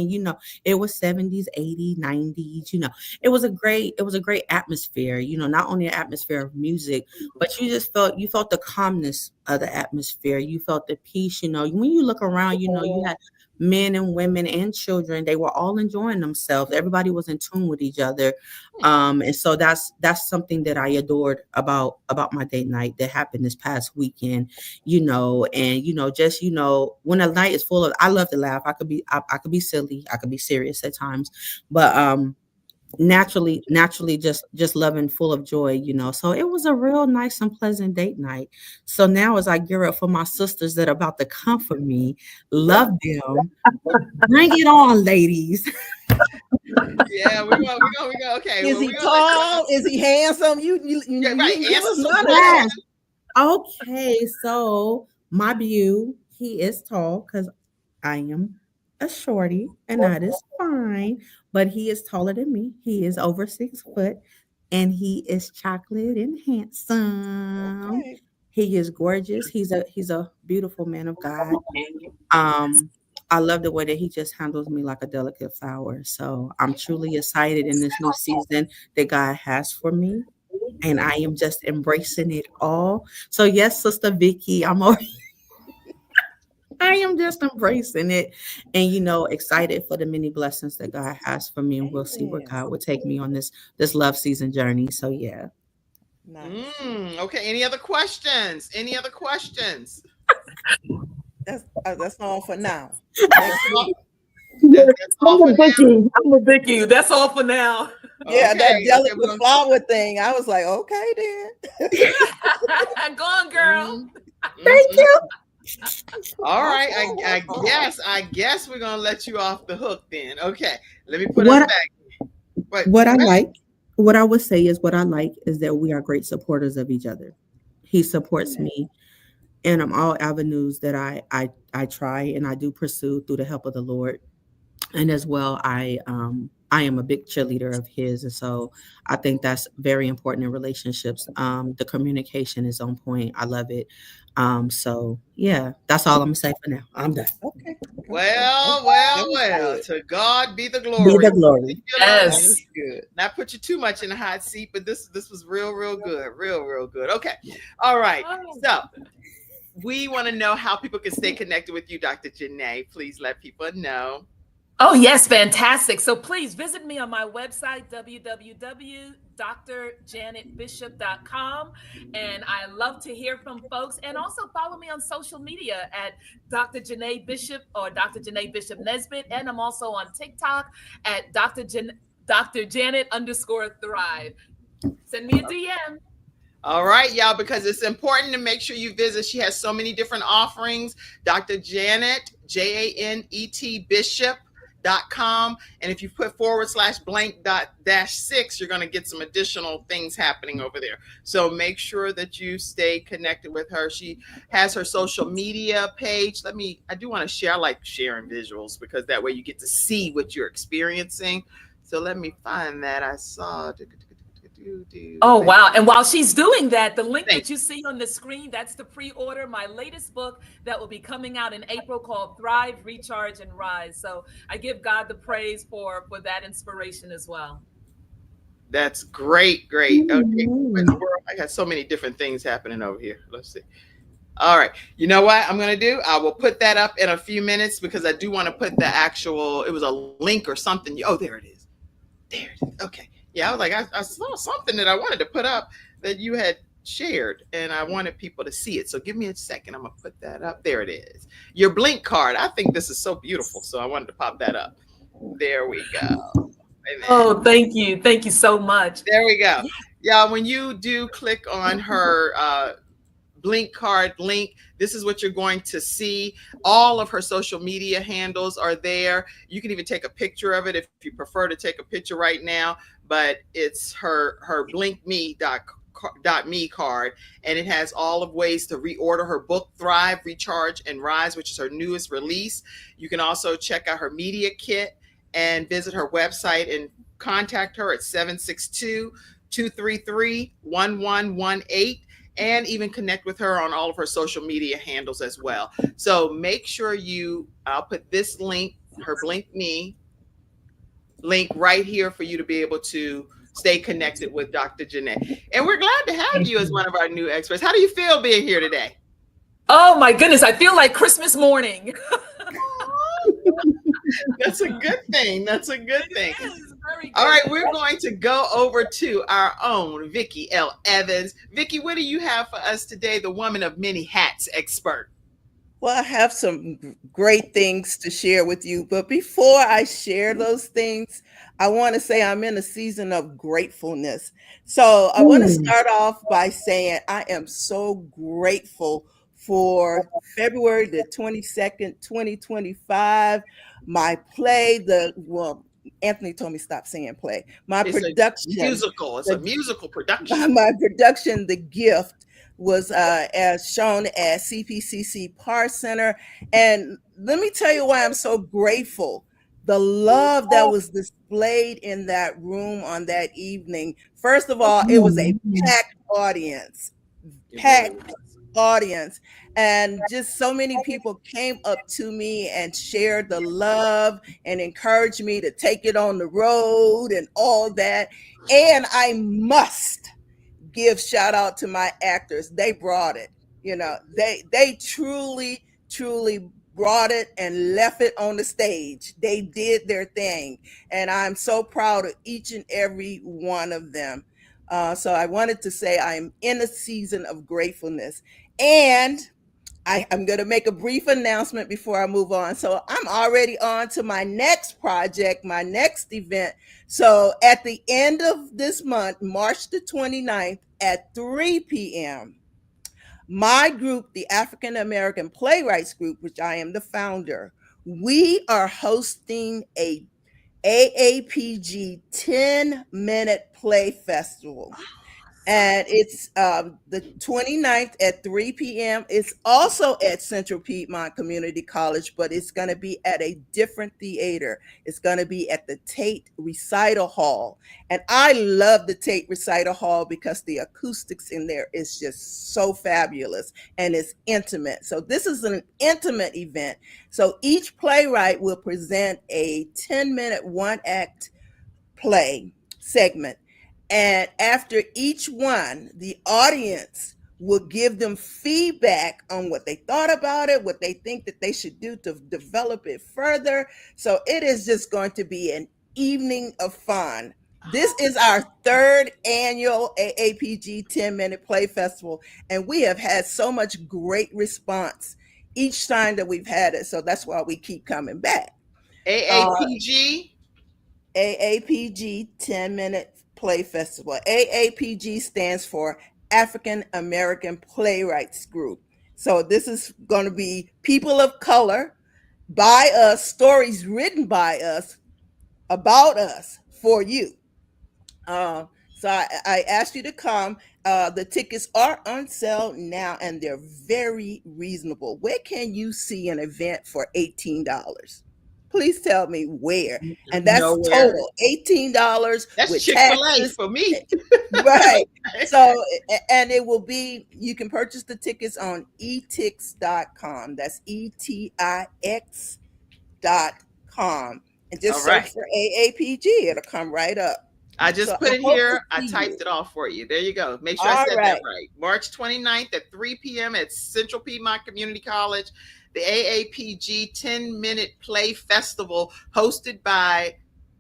Speaker 3: it was 70s, 80s, 90s. It was a great atmosphere. Not only an atmosphere of music, but you felt the calmness of the atmosphere. You felt the peace. When you look around, you had men and women and children. They were all enjoying themselves. Everybody was in tune with each other. And so that's something that I adored about my date night that happened this past weekend. When a night is full of, I love to laugh. I could be silly, I could be serious at times, but naturally just loving, full of joy. So it was a real nice and pleasant date night. So now, as I gear up for my sisters that are about to comfort me, love them, bring it on, ladies.
Speaker 1: Yeah, we go. Okay.
Speaker 2: Is he tall? Is he handsome? You
Speaker 1: right.
Speaker 2: give us none of
Speaker 3: Yes.
Speaker 2: that.
Speaker 3: Okay, so my view, he is tall because I am a shorty, and that is fine. But he is taller than me. He is over 6 foot, and he is chocolate and handsome.
Speaker 2: Okay.
Speaker 3: He is gorgeous. He's a beautiful man of God. I love the way that he just handles me like a delicate flower. So I'm truly excited in this new season that God has for me. And I am just embracing it all. So yes, Sister Vickie, I am just embracing it, and excited for the many blessings that God has for me, and we'll see where God will take me on this love season journey. So yeah.
Speaker 2: Nice.
Speaker 1: Okay. Any other questions?
Speaker 2: That's all for now.
Speaker 1: That's all for now.
Speaker 4: I'm with Vickie. That's all for now.
Speaker 2: Yeah,
Speaker 1: Okay,
Speaker 2: that delicate
Speaker 1: we're gonna-
Speaker 2: flower thing. I was like, okay then.
Speaker 4: Go on, girl.
Speaker 3: Thank you.
Speaker 1: All right. I guess we're gonna let you off the hook then. Okay. Let me put
Speaker 3: What-
Speaker 1: us back. Wait,
Speaker 3: What I would say is that we are great supporters of each other. He supports me in all avenues that I try and I do pursue through the help of the Lord. And as well, I am a big cheerleader of his, and so I think that's very important in relationships. The communication is on point. I love it. So yeah, that's all I'm gonna say for now. I'm done.
Speaker 2: Okay.
Speaker 1: Well. To God be the glory.
Speaker 3: Be the glory.
Speaker 4: Yes.
Speaker 1: Good. Not put you too much in the hot seat, but this was real good. Real good. Okay. All right. So we want to know how people can stay connected with you, Dr. Janae. Please let people know.
Speaker 4: Oh, yes, fantastic. So please visit me on my website, www.drjanetbishop.com. And I love to hear from folks. And also follow me on social media at Dr. Janae Bishop or Dr. Janae Bishop-Nesbit. And I'm also on TikTok at Dr. Janet_Thrive. Send me a DM.
Speaker 1: All right, y'all, because it's important to make sure you visit. She has so many different offerings. Dr. Janet, JANET Bishop.com. And if you put /blank.-6, you're going to get some additional things happening over there. So make sure that you stay connected with her. She has her social media page. I do want to share. I like sharing visuals because that way you get to see what you're experiencing. So let me find that. I saw.
Speaker 4: Oh, wow. And while she's doing that, the link that you see on the screen, that's to pre-order my latest book that will be coming out in April called Thrive, Recharge, and Rise. So I give God the praise for that inspiration as well.
Speaker 1: That's great. Okay. I got so many different things happening over here. Let's see. All right. You know what I'm going to do? I will put that up in a few minutes because I do want to put the actual, it was a link or something. Oh, there it is. Okay. Yeah, I was like, I saw something that I wanted to put up that you had shared, and I wanted people to see it. So give me a second. I'm going to put that up. There it is. Your Blink card. I think this is so beautiful. So I wanted to pop that up. There we go. Amen.
Speaker 4: Oh, thank you. Thank you so much.
Speaker 1: There we go. Yeah, when you do click on her Blink card link, this is what you're going to see. All of her social media handles are there. You can even take a picture of it if you prefer to take a picture right now, but it's her blinkme.com .me card, and it has all of ways to reorder her book Thrive, Recharge, and Rise, which is her newest release. You can also check out her media kit and visit her website and contact her at 762-233-1118, and even connect with her on all of her social media handles as well. So make sure I'll put this link, her Blink Me link right here for you to be able to stay connected with Dr. Janae. And we're glad to have you as one of our new experts. How do you feel being here today?
Speaker 4: Oh my goodness, I feel like Christmas morning.
Speaker 1: That's a good thing. That's a good thing.
Speaker 4: Very good.
Speaker 1: All right, we're going to go over to our own Vickie L. Evans. Vickie, what do you have for us today, the woman of many hats expert?
Speaker 2: Well, I have some great things to share with you. But before I share those things, I want to say I'm in a season of gratefulness. So I want to start off by saying I am so grateful for February the 22nd, 2025. My play, Anthony told me stop saying play.
Speaker 1: It's a musical production.
Speaker 2: My production, The Gift, was as shown at CPCC Par Center. And let me tell you why I'm so grateful. The love that was displayed in that room on that evening. First of all, it was a packed audience. And just so many people came up to me and shared the love and encouraged me to take it on the road and all that. And I must give shout out to my actors. They brought it. They truly brought it and left it on the stage. They did their thing, and I'm so proud of each and every one of them. So I wanted to say I'm in a season of gratefulness, and I'm going to make a brief announcement before I move on. So I'm already on to my next project, my next event. So at the end of this month, March the 29th at 3 p.m., my group, the African American Playwrights Group, which I am the founder, we are hosting a AAPG 10-minute play festival. And it's the 29th at 3 p.m. It's also at Central Piedmont Community College, but it's going to be at a different theater. It's going to be at the Tate Recital Hall. And I love the Tate Recital Hall because the acoustics in there is just so fabulous and it's intimate. So this is an intimate event. So each playwright will present a 10-minute one-act play segment. And after each one, the audience will give them feedback on what they thought about it, what they think that they should do to develop it further. So it is just going to be an evening of fun. This is our third annual AAPG 10-minute play festival, and we have had so much great response each time that we've had it. So that's why we keep coming back.
Speaker 1: AAPG
Speaker 2: 10-minute Play Festival. AAPG stands for African American Playwrights Group. So this is going to be people of color, by us, stories written by us, about us, for you. So I asked you to come. The tickets are on sale now, and they're very reasonable. Where can you see an event for $18? Please tell me where. And that's
Speaker 1: nowhere.
Speaker 2: Total $18.
Speaker 1: That's
Speaker 2: with
Speaker 1: Chick-fil-A
Speaker 2: taxes.
Speaker 1: for me.
Speaker 2: Right. So, and it will be, you can purchase the tickets on etix.com. That's etix.com. And just search for AAPG. It'll come right up.
Speaker 1: I just put it here. I typed it off for you. There you go. Make sure I said that right. March 29th at 3 p.m. at Central Piedmont Community College. The AAPG 10-minute play festival hosted by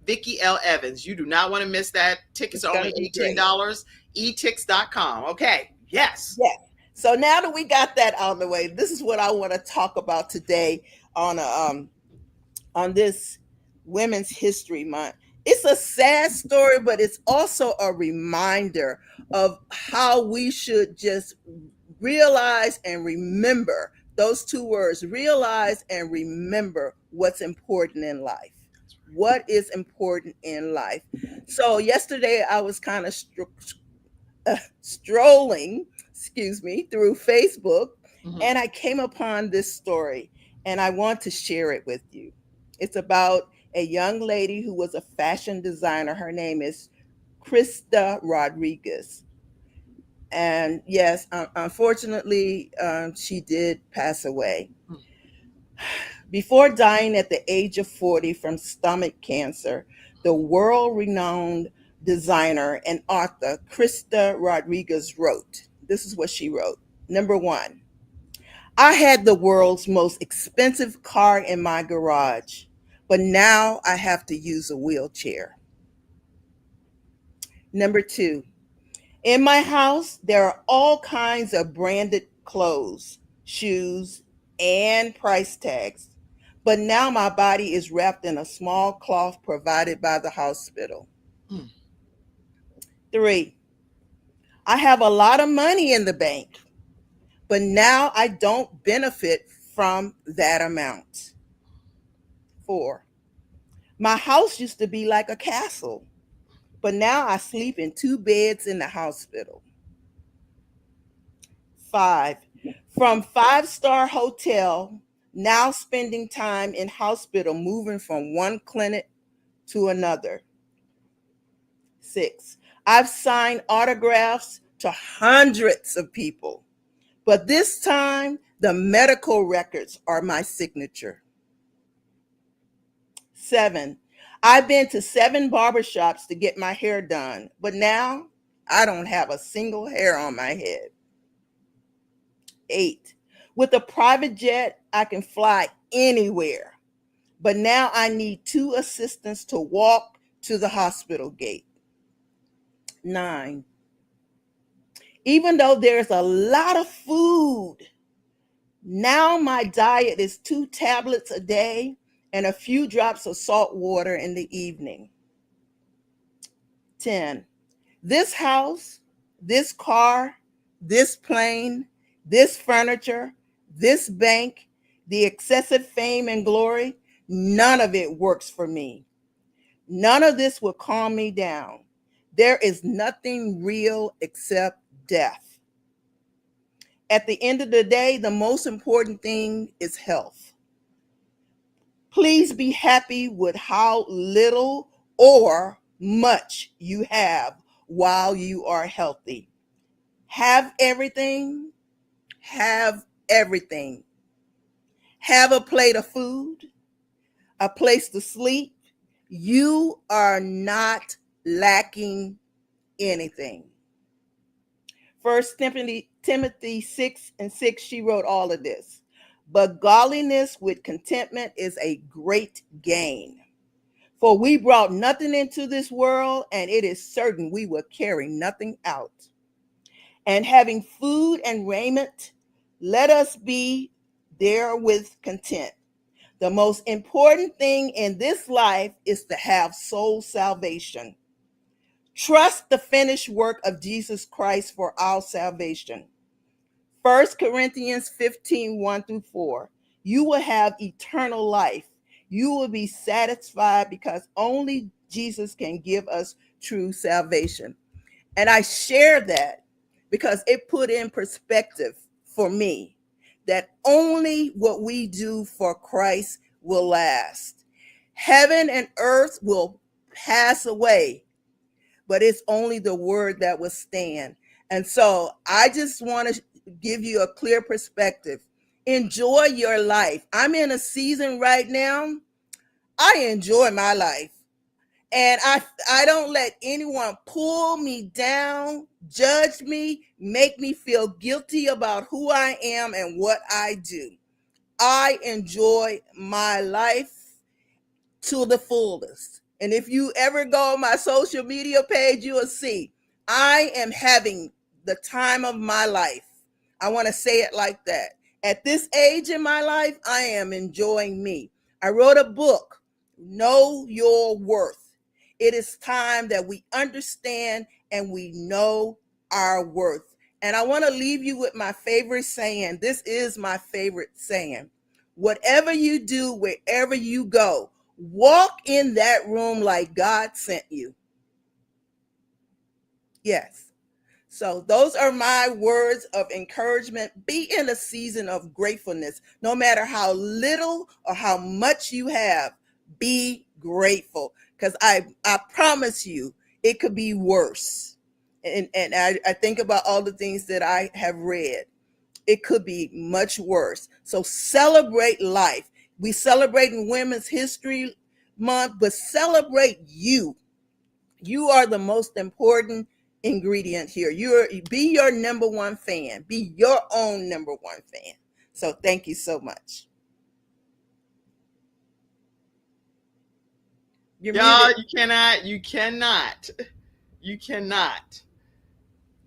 Speaker 1: Vickie L. Evans. You do not want to miss that. Tickets are only $18. etix.com. Okay. Yes.
Speaker 2: Yes. So now that we got that out of the way, this is what I want to talk about today on this Women's History Month. It's a sad story, but it's also a reminder of how we should just realize and remember those two words, realize and remember what's important in life. What is important in life? So yesterday I was kind of strolling, through Facebook,
Speaker 1: Mhm.
Speaker 2: and I came upon this story, and I want to share it with you. It's about a young lady who was a fashion designer. Her name is Krista Rodriguez. And yes, unfortunately, she did pass away.
Speaker 1: Mm.
Speaker 2: Before dying at the age of 40 from stomach cancer, the world renowned designer and author Krista Rodriguez wrote, this is what she wrote. Number one, I had the world's most expensive car in my garage, but now I have to use a wheelchair. Number two, in my house, there are all kinds of branded clothes, shoes, and price tags. But now my body is wrapped in a small cloth provided by the hospital.
Speaker 1: Mm.
Speaker 2: Three, I have a lot of money in the bank, but now I don't benefit from that amount. Four, my house used to be like a castle, but now I sleep in 2 beds in the hospital. Five, from 5-star hotel, now spending time in hospital, moving from one clinic to another. 6, I've signed autographs to hundreds of people, but this time the medical records are my signature. 7, I've been to 7 barbershops to get my hair done, but now I don't have a single hair on my head. 8, with a private jet, I can fly anywhere, but now I need 2 assistants to walk to the hospital gate. 9, even though there's a lot of food, now my diet is 2 tablets a day and a few drops of salt water in the evening. 10, this house, this car, this plane, this furniture, this bank, the excessive fame and glory, none of it works for me. None of this will calm me down. There is nothing real except death. At the end of the day, the most important thing is health. Please be happy with how little or much you have while you are healthy. Have everything. Have everything. Have a plate of food, a place to sleep. You are not lacking anything. First Timothy 6:6, she wrote all of this. But godliness with contentment is a great gain. For we brought nothing into this world, and it is certain we will carry nothing out. And having food and raiment, let us be therewith content. The most important thing in this life is to have soul salvation. Trust the finished work of Jesus Christ for our salvation. 1 Corinthians 15:1-4. You will have eternal life. You will be satisfied because only Jesus can give us true salvation. And I share that because it put in perspective for me that only what we do for Christ will last. Heaven and earth will pass away, but it's only the word that will stand. And so I just want to give you a clear perspective. Enjoy your life. I'm in a season right now. I enjoy my life. And I don't let anyone pull me down, judge me, make me feel guilty about who I am and what I do. I enjoy my life to the fullest. And if you ever go on my social media page, you will see I am having the time of my life. I want to say it like that. At this age in my life, I am enjoying me. I wrote a book, Know Your Worth. It is time that we understand and we know our worth. And I want to leave you with my favorite saying. This is my favorite saying. Whatever you do, wherever you go, walk in that room like God sent you. Yes. So those are my words of encouragement. Be in a season of gratefulness. No matter how little or how much you have, be grateful. Because I promise you, it could be worse. And I think about all the things that I have read. It could be much worse. So celebrate life. We celebrate in Women's History Month, but celebrate you. You are the most important ingredient here. Be your number one fan. Be your own number one fan. So thank you so much.
Speaker 1: Y'all, you cannot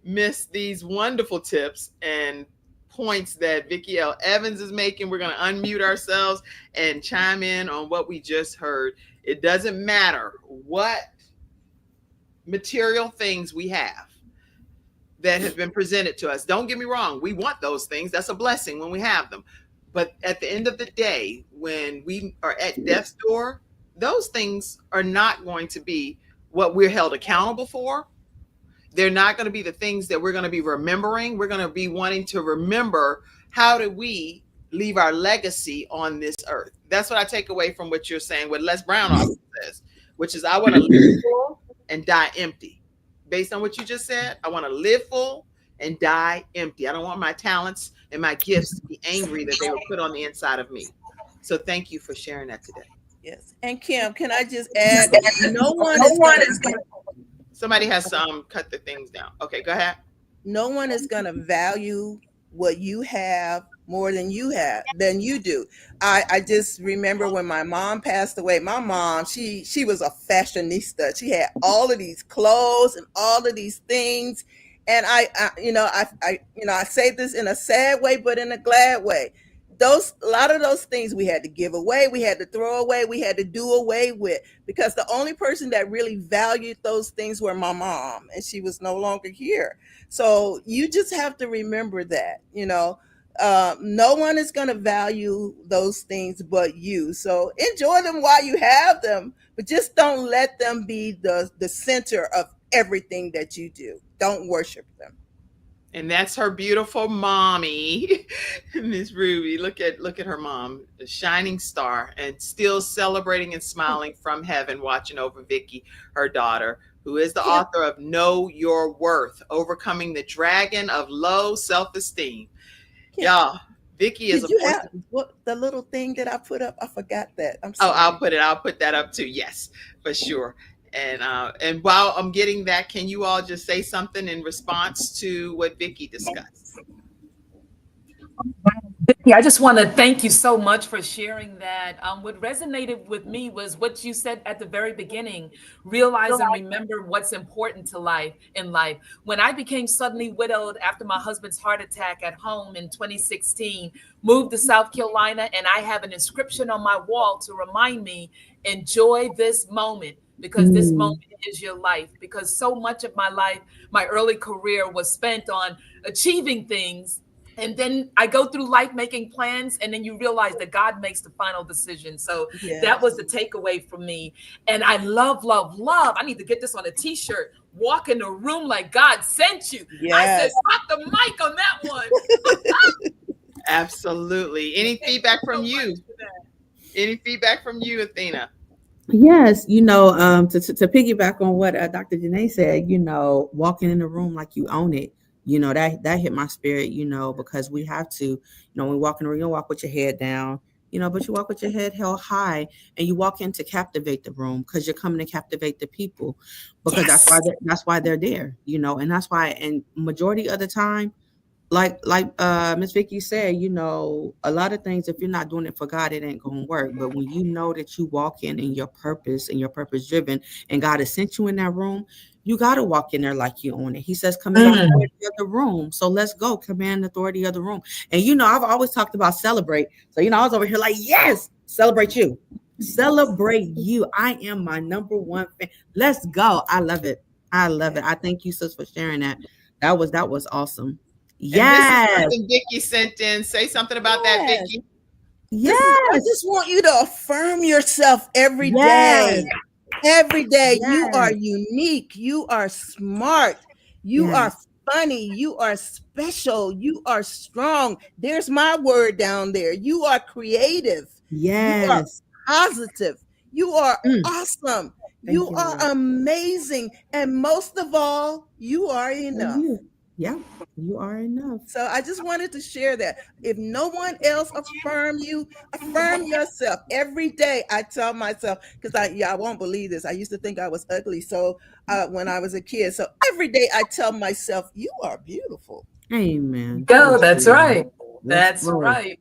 Speaker 1: miss these wonderful tips and points that Vickie L. Evans is making. We're going to unmute ourselves and chime in on what we just heard. It doesn't matter what material things we have that have been presented to us. Don't get me wrong. We want those things. That's a blessing when we have them. But at the end of the day, when we are at death's door, those things are not going to be what we're held accountable for. They're not going to be the things that we're going to be remembering. We're going to be wanting to remember, how do we leave our legacy on this earth? That's what I take away from what you're saying, what Les Brown also says, which is I want to live full and die empty. Based on what you just said, I want to live full and die empty. I don't want my talents and my gifts to be angry that they were put on the inside of me. So thank you for sharing that today.
Speaker 2: Yes. And Kim, can I just add, no one is going to...
Speaker 1: Somebody has cut the things down. Okay, go ahead.
Speaker 2: No one is going to value what you have more than you do. I just remember when my mom passed away. My mom, she was a fashionista. She had all of these clothes and all of these things. And I say this in a sad way, but in a glad way. A lot of those things we had to give away, we had to throw away, we had to do away with, because the only person that really valued those things were my mom, and she was no longer here. So you just have to remember that, no one is going to value those things but you. So enjoy them while you have them, but just don't let them be the center of everything that you do. Don't worship them.
Speaker 1: And that's her beautiful mommy, Miss Ruby. Look at her mom, a shining star, and still celebrating and smiling from heaven, watching over Vickie, her daughter, who is the author of Know Your Worth, Overcoming the Dragon of Low Self-Esteem. Y'all, Vickie is
Speaker 2: the little thing that I put up. I forgot that. I'm sorry.
Speaker 1: I'll put that up too. Yes, for sure. And while I'm getting that, can you all just say something in response to what Vickie discussed?
Speaker 4: Vickie, I just want to thank you so much for sharing that. What resonated with me was what you said at the very beginning: realize and remember what's important to life. When I became suddenly widowed after my husband's heart attack at home in 2016, moved to South Carolina, and I have an inscription on my wall to remind me, enjoy this moment, because this moment is your life. Because so much of my life, my early career, was spent on achieving things. And then I go through life making plans, and then you realize that God makes the final decision. So that was the takeaway for me. And I love, love, love. I need to get this on a t-shirt. Walk in the room like God sent you. Yes. I said, pop the mic on that one.
Speaker 1: Absolutely. Any feedback from you? Any feedback from you, Athena?
Speaker 3: Yes, to piggyback on what Dr. Janae said, walking in the room like you own it, that hit my spirit, because we have to, when we walk in the room, you walk with your head down, but you walk with your head held high, and you walk in to captivate the room, because you're coming to captivate the people, because that's why they're there, and that's why, and majority of the time, like Miss Vickie said, a lot of things, if you're not doing it for God, it ain't gonna work. But when you know that you walk in your purpose and your purpose driven, and God has sent you in that room, you gotta walk in there like you own it. He says, command authority of the room. So let's go, command authority of the room. And I've always talked about celebrate. So I was over here like, yes, celebrate you. Celebrate you. I am my number one fan. Let's go. I love it. I thank you, sis, for sharing that. That was awesome. Yes.
Speaker 1: And this is something Vickie sent in. Say something about that, Vickie.
Speaker 2: Yes. I just want you to affirm yourself every day. Every day. You are unique. You are smart. You are funny. You are special. You are strong. There's my word down there. You are creative.
Speaker 3: Yes.
Speaker 2: You are positive. You are awesome.
Speaker 3: Thank
Speaker 2: you
Speaker 3: you,
Speaker 2: are
Speaker 3: Lord.
Speaker 2: amazing. And most of all, you are enough.
Speaker 3: Yeah, you are enough.
Speaker 2: So I just wanted to share that. If no one else affirm you, affirm yourself. Every day I tell myself, because I won't believe this. I used to think I was ugly. So when I was a kid. So every day I tell myself, you are beautiful.
Speaker 3: Amen.
Speaker 4: Go, that's right.
Speaker 3: Let's
Speaker 4: That's
Speaker 3: go.
Speaker 4: right.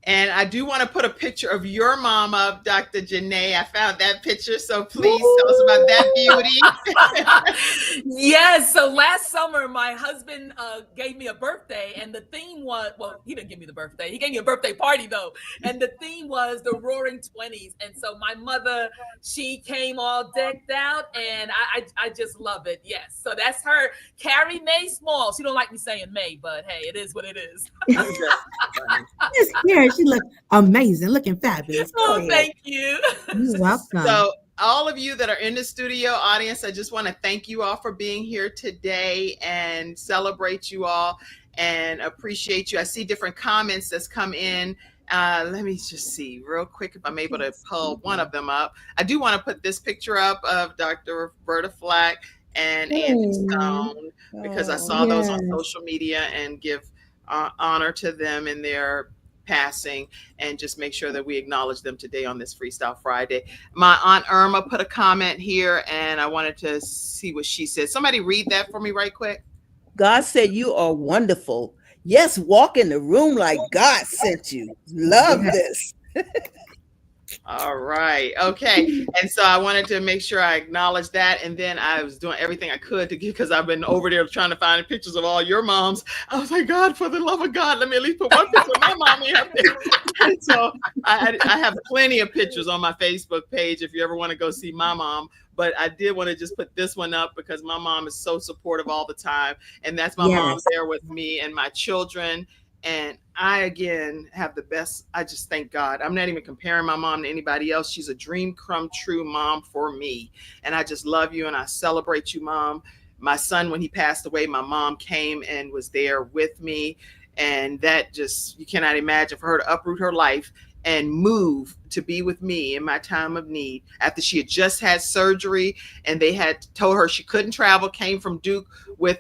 Speaker 1: And I do want to put a picture of your mom up, Dr. Janae. I found that picture, so please tell us about that beauty.
Speaker 4: Yes. So last summer, my husband gave me a birthday, and the theme was, well, he didn't give me the birthday. He gave me a birthday party, though. And the theme was the Roaring 20s. And so my mother, she came all decked out, and I just love it. Yes. So that's her, Carrie Mae Small. She don't like me saying May, but hey, it is what it is.
Speaker 3: Yes, here she look amazing, looking fabulous.
Speaker 4: Oh, thank you.
Speaker 3: You're welcome.
Speaker 1: So all of you that are in the studio audience, I just want to thank you all for being here today and celebrate you all and appreciate you. I see different comments that's come in. Let me just see real quick if I'm able to pull one of them up. I do want to put this picture up of Dr. Roberta Flack and Angie Stone because I saw those on social media and give honor to them in their passing and just make sure that we acknowledge them today on this Freestyle Friday. My Aunt Irma put a comment here and I wanted to see what she said. Somebody read that for me right quick.
Speaker 2: God said you are wonderful. Yes, walk in the room like God sent you. Love this.
Speaker 1: All right. Okay. And so I wanted to make sure I acknowledged that. And then I was doing everything I could to get, because I've been over there trying to find pictures of all your moms. I was like, God, for the love of God, let me at least put one picture of my mommy up there. And so I have plenty of pictures on my Facebook page if you ever want to go see my mom. But I did want to just put this one up because my mom is so supportive all the time. And that's my mom there with me and my children. And I, again, have the best. I just thank God. I'm not even comparing my mom to anybody else. She's a dream come true mom for me. And I just love you and I celebrate you, Mom. My son, when he passed away, my mom came and was there with me. And that just, you cannot imagine, for her to uproot her life and move to be with me in my time of need after she had just had surgery and they had told her she couldn't travel, came from Duke with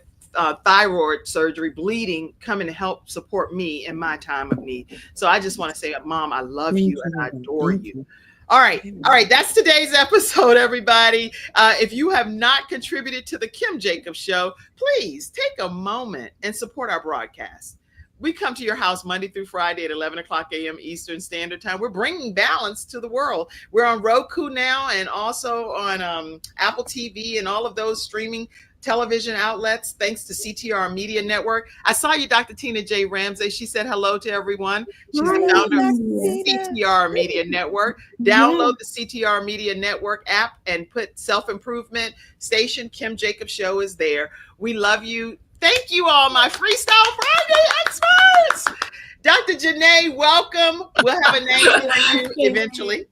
Speaker 1: thyroid surgery, bleeding, coming to help support me in my time of need. So I just want to say, Mom, I love you and I adore you. All right. That's today's episode, everybody. If you have not contributed to the Kim Jacobs Show, please take a moment and support our broadcast. We come to your house Monday through Friday at 11 o'clock a.m. Eastern Standard Time. We're bringing balance to the world. We're on Roku now and also on Apple TV and all of those streaming television outlets, thanks to CTR Media Network. I saw you, Dr. Tina J. Ramsey. She said hello to everyone. She's the founder of CTR Media Network. Download the CTR Media Network app and put self-improvement station. Kim Jacobs Show is there. We love you. Thank you all, my Freestyle Friday experts. Dr. Janae, welcome. We'll have a name for you eventually.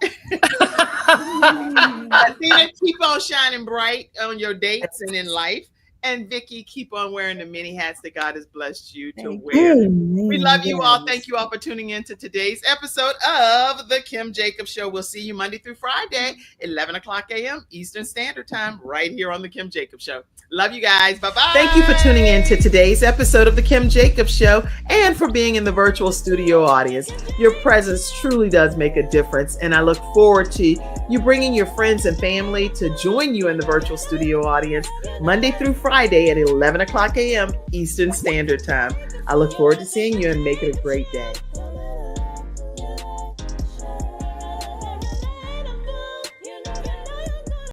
Speaker 1: Athena, keep on shining bright on your dates and in life. And Vickie, keep on wearing the many hats that God has blessed you to wear. We love you all. Thank you all for tuning in to today's episode of The Kim Jacobs Show. We'll see you Monday through Friday, 11 o'clock a.m. Eastern Standard Time, right here on The Kim Jacobs Show. Love you guys. Bye-bye. Thank you for tuning in to today's episode of The Kim Jacobs Show and for being in the virtual studio audience. Your presence truly does make a difference, and I look forward to you bringing your friends and family to join you in the virtual studio audience Monday through Friday at 11 o'clock a.m. Eastern Standard Time. I look forward to seeing you and make it a great day.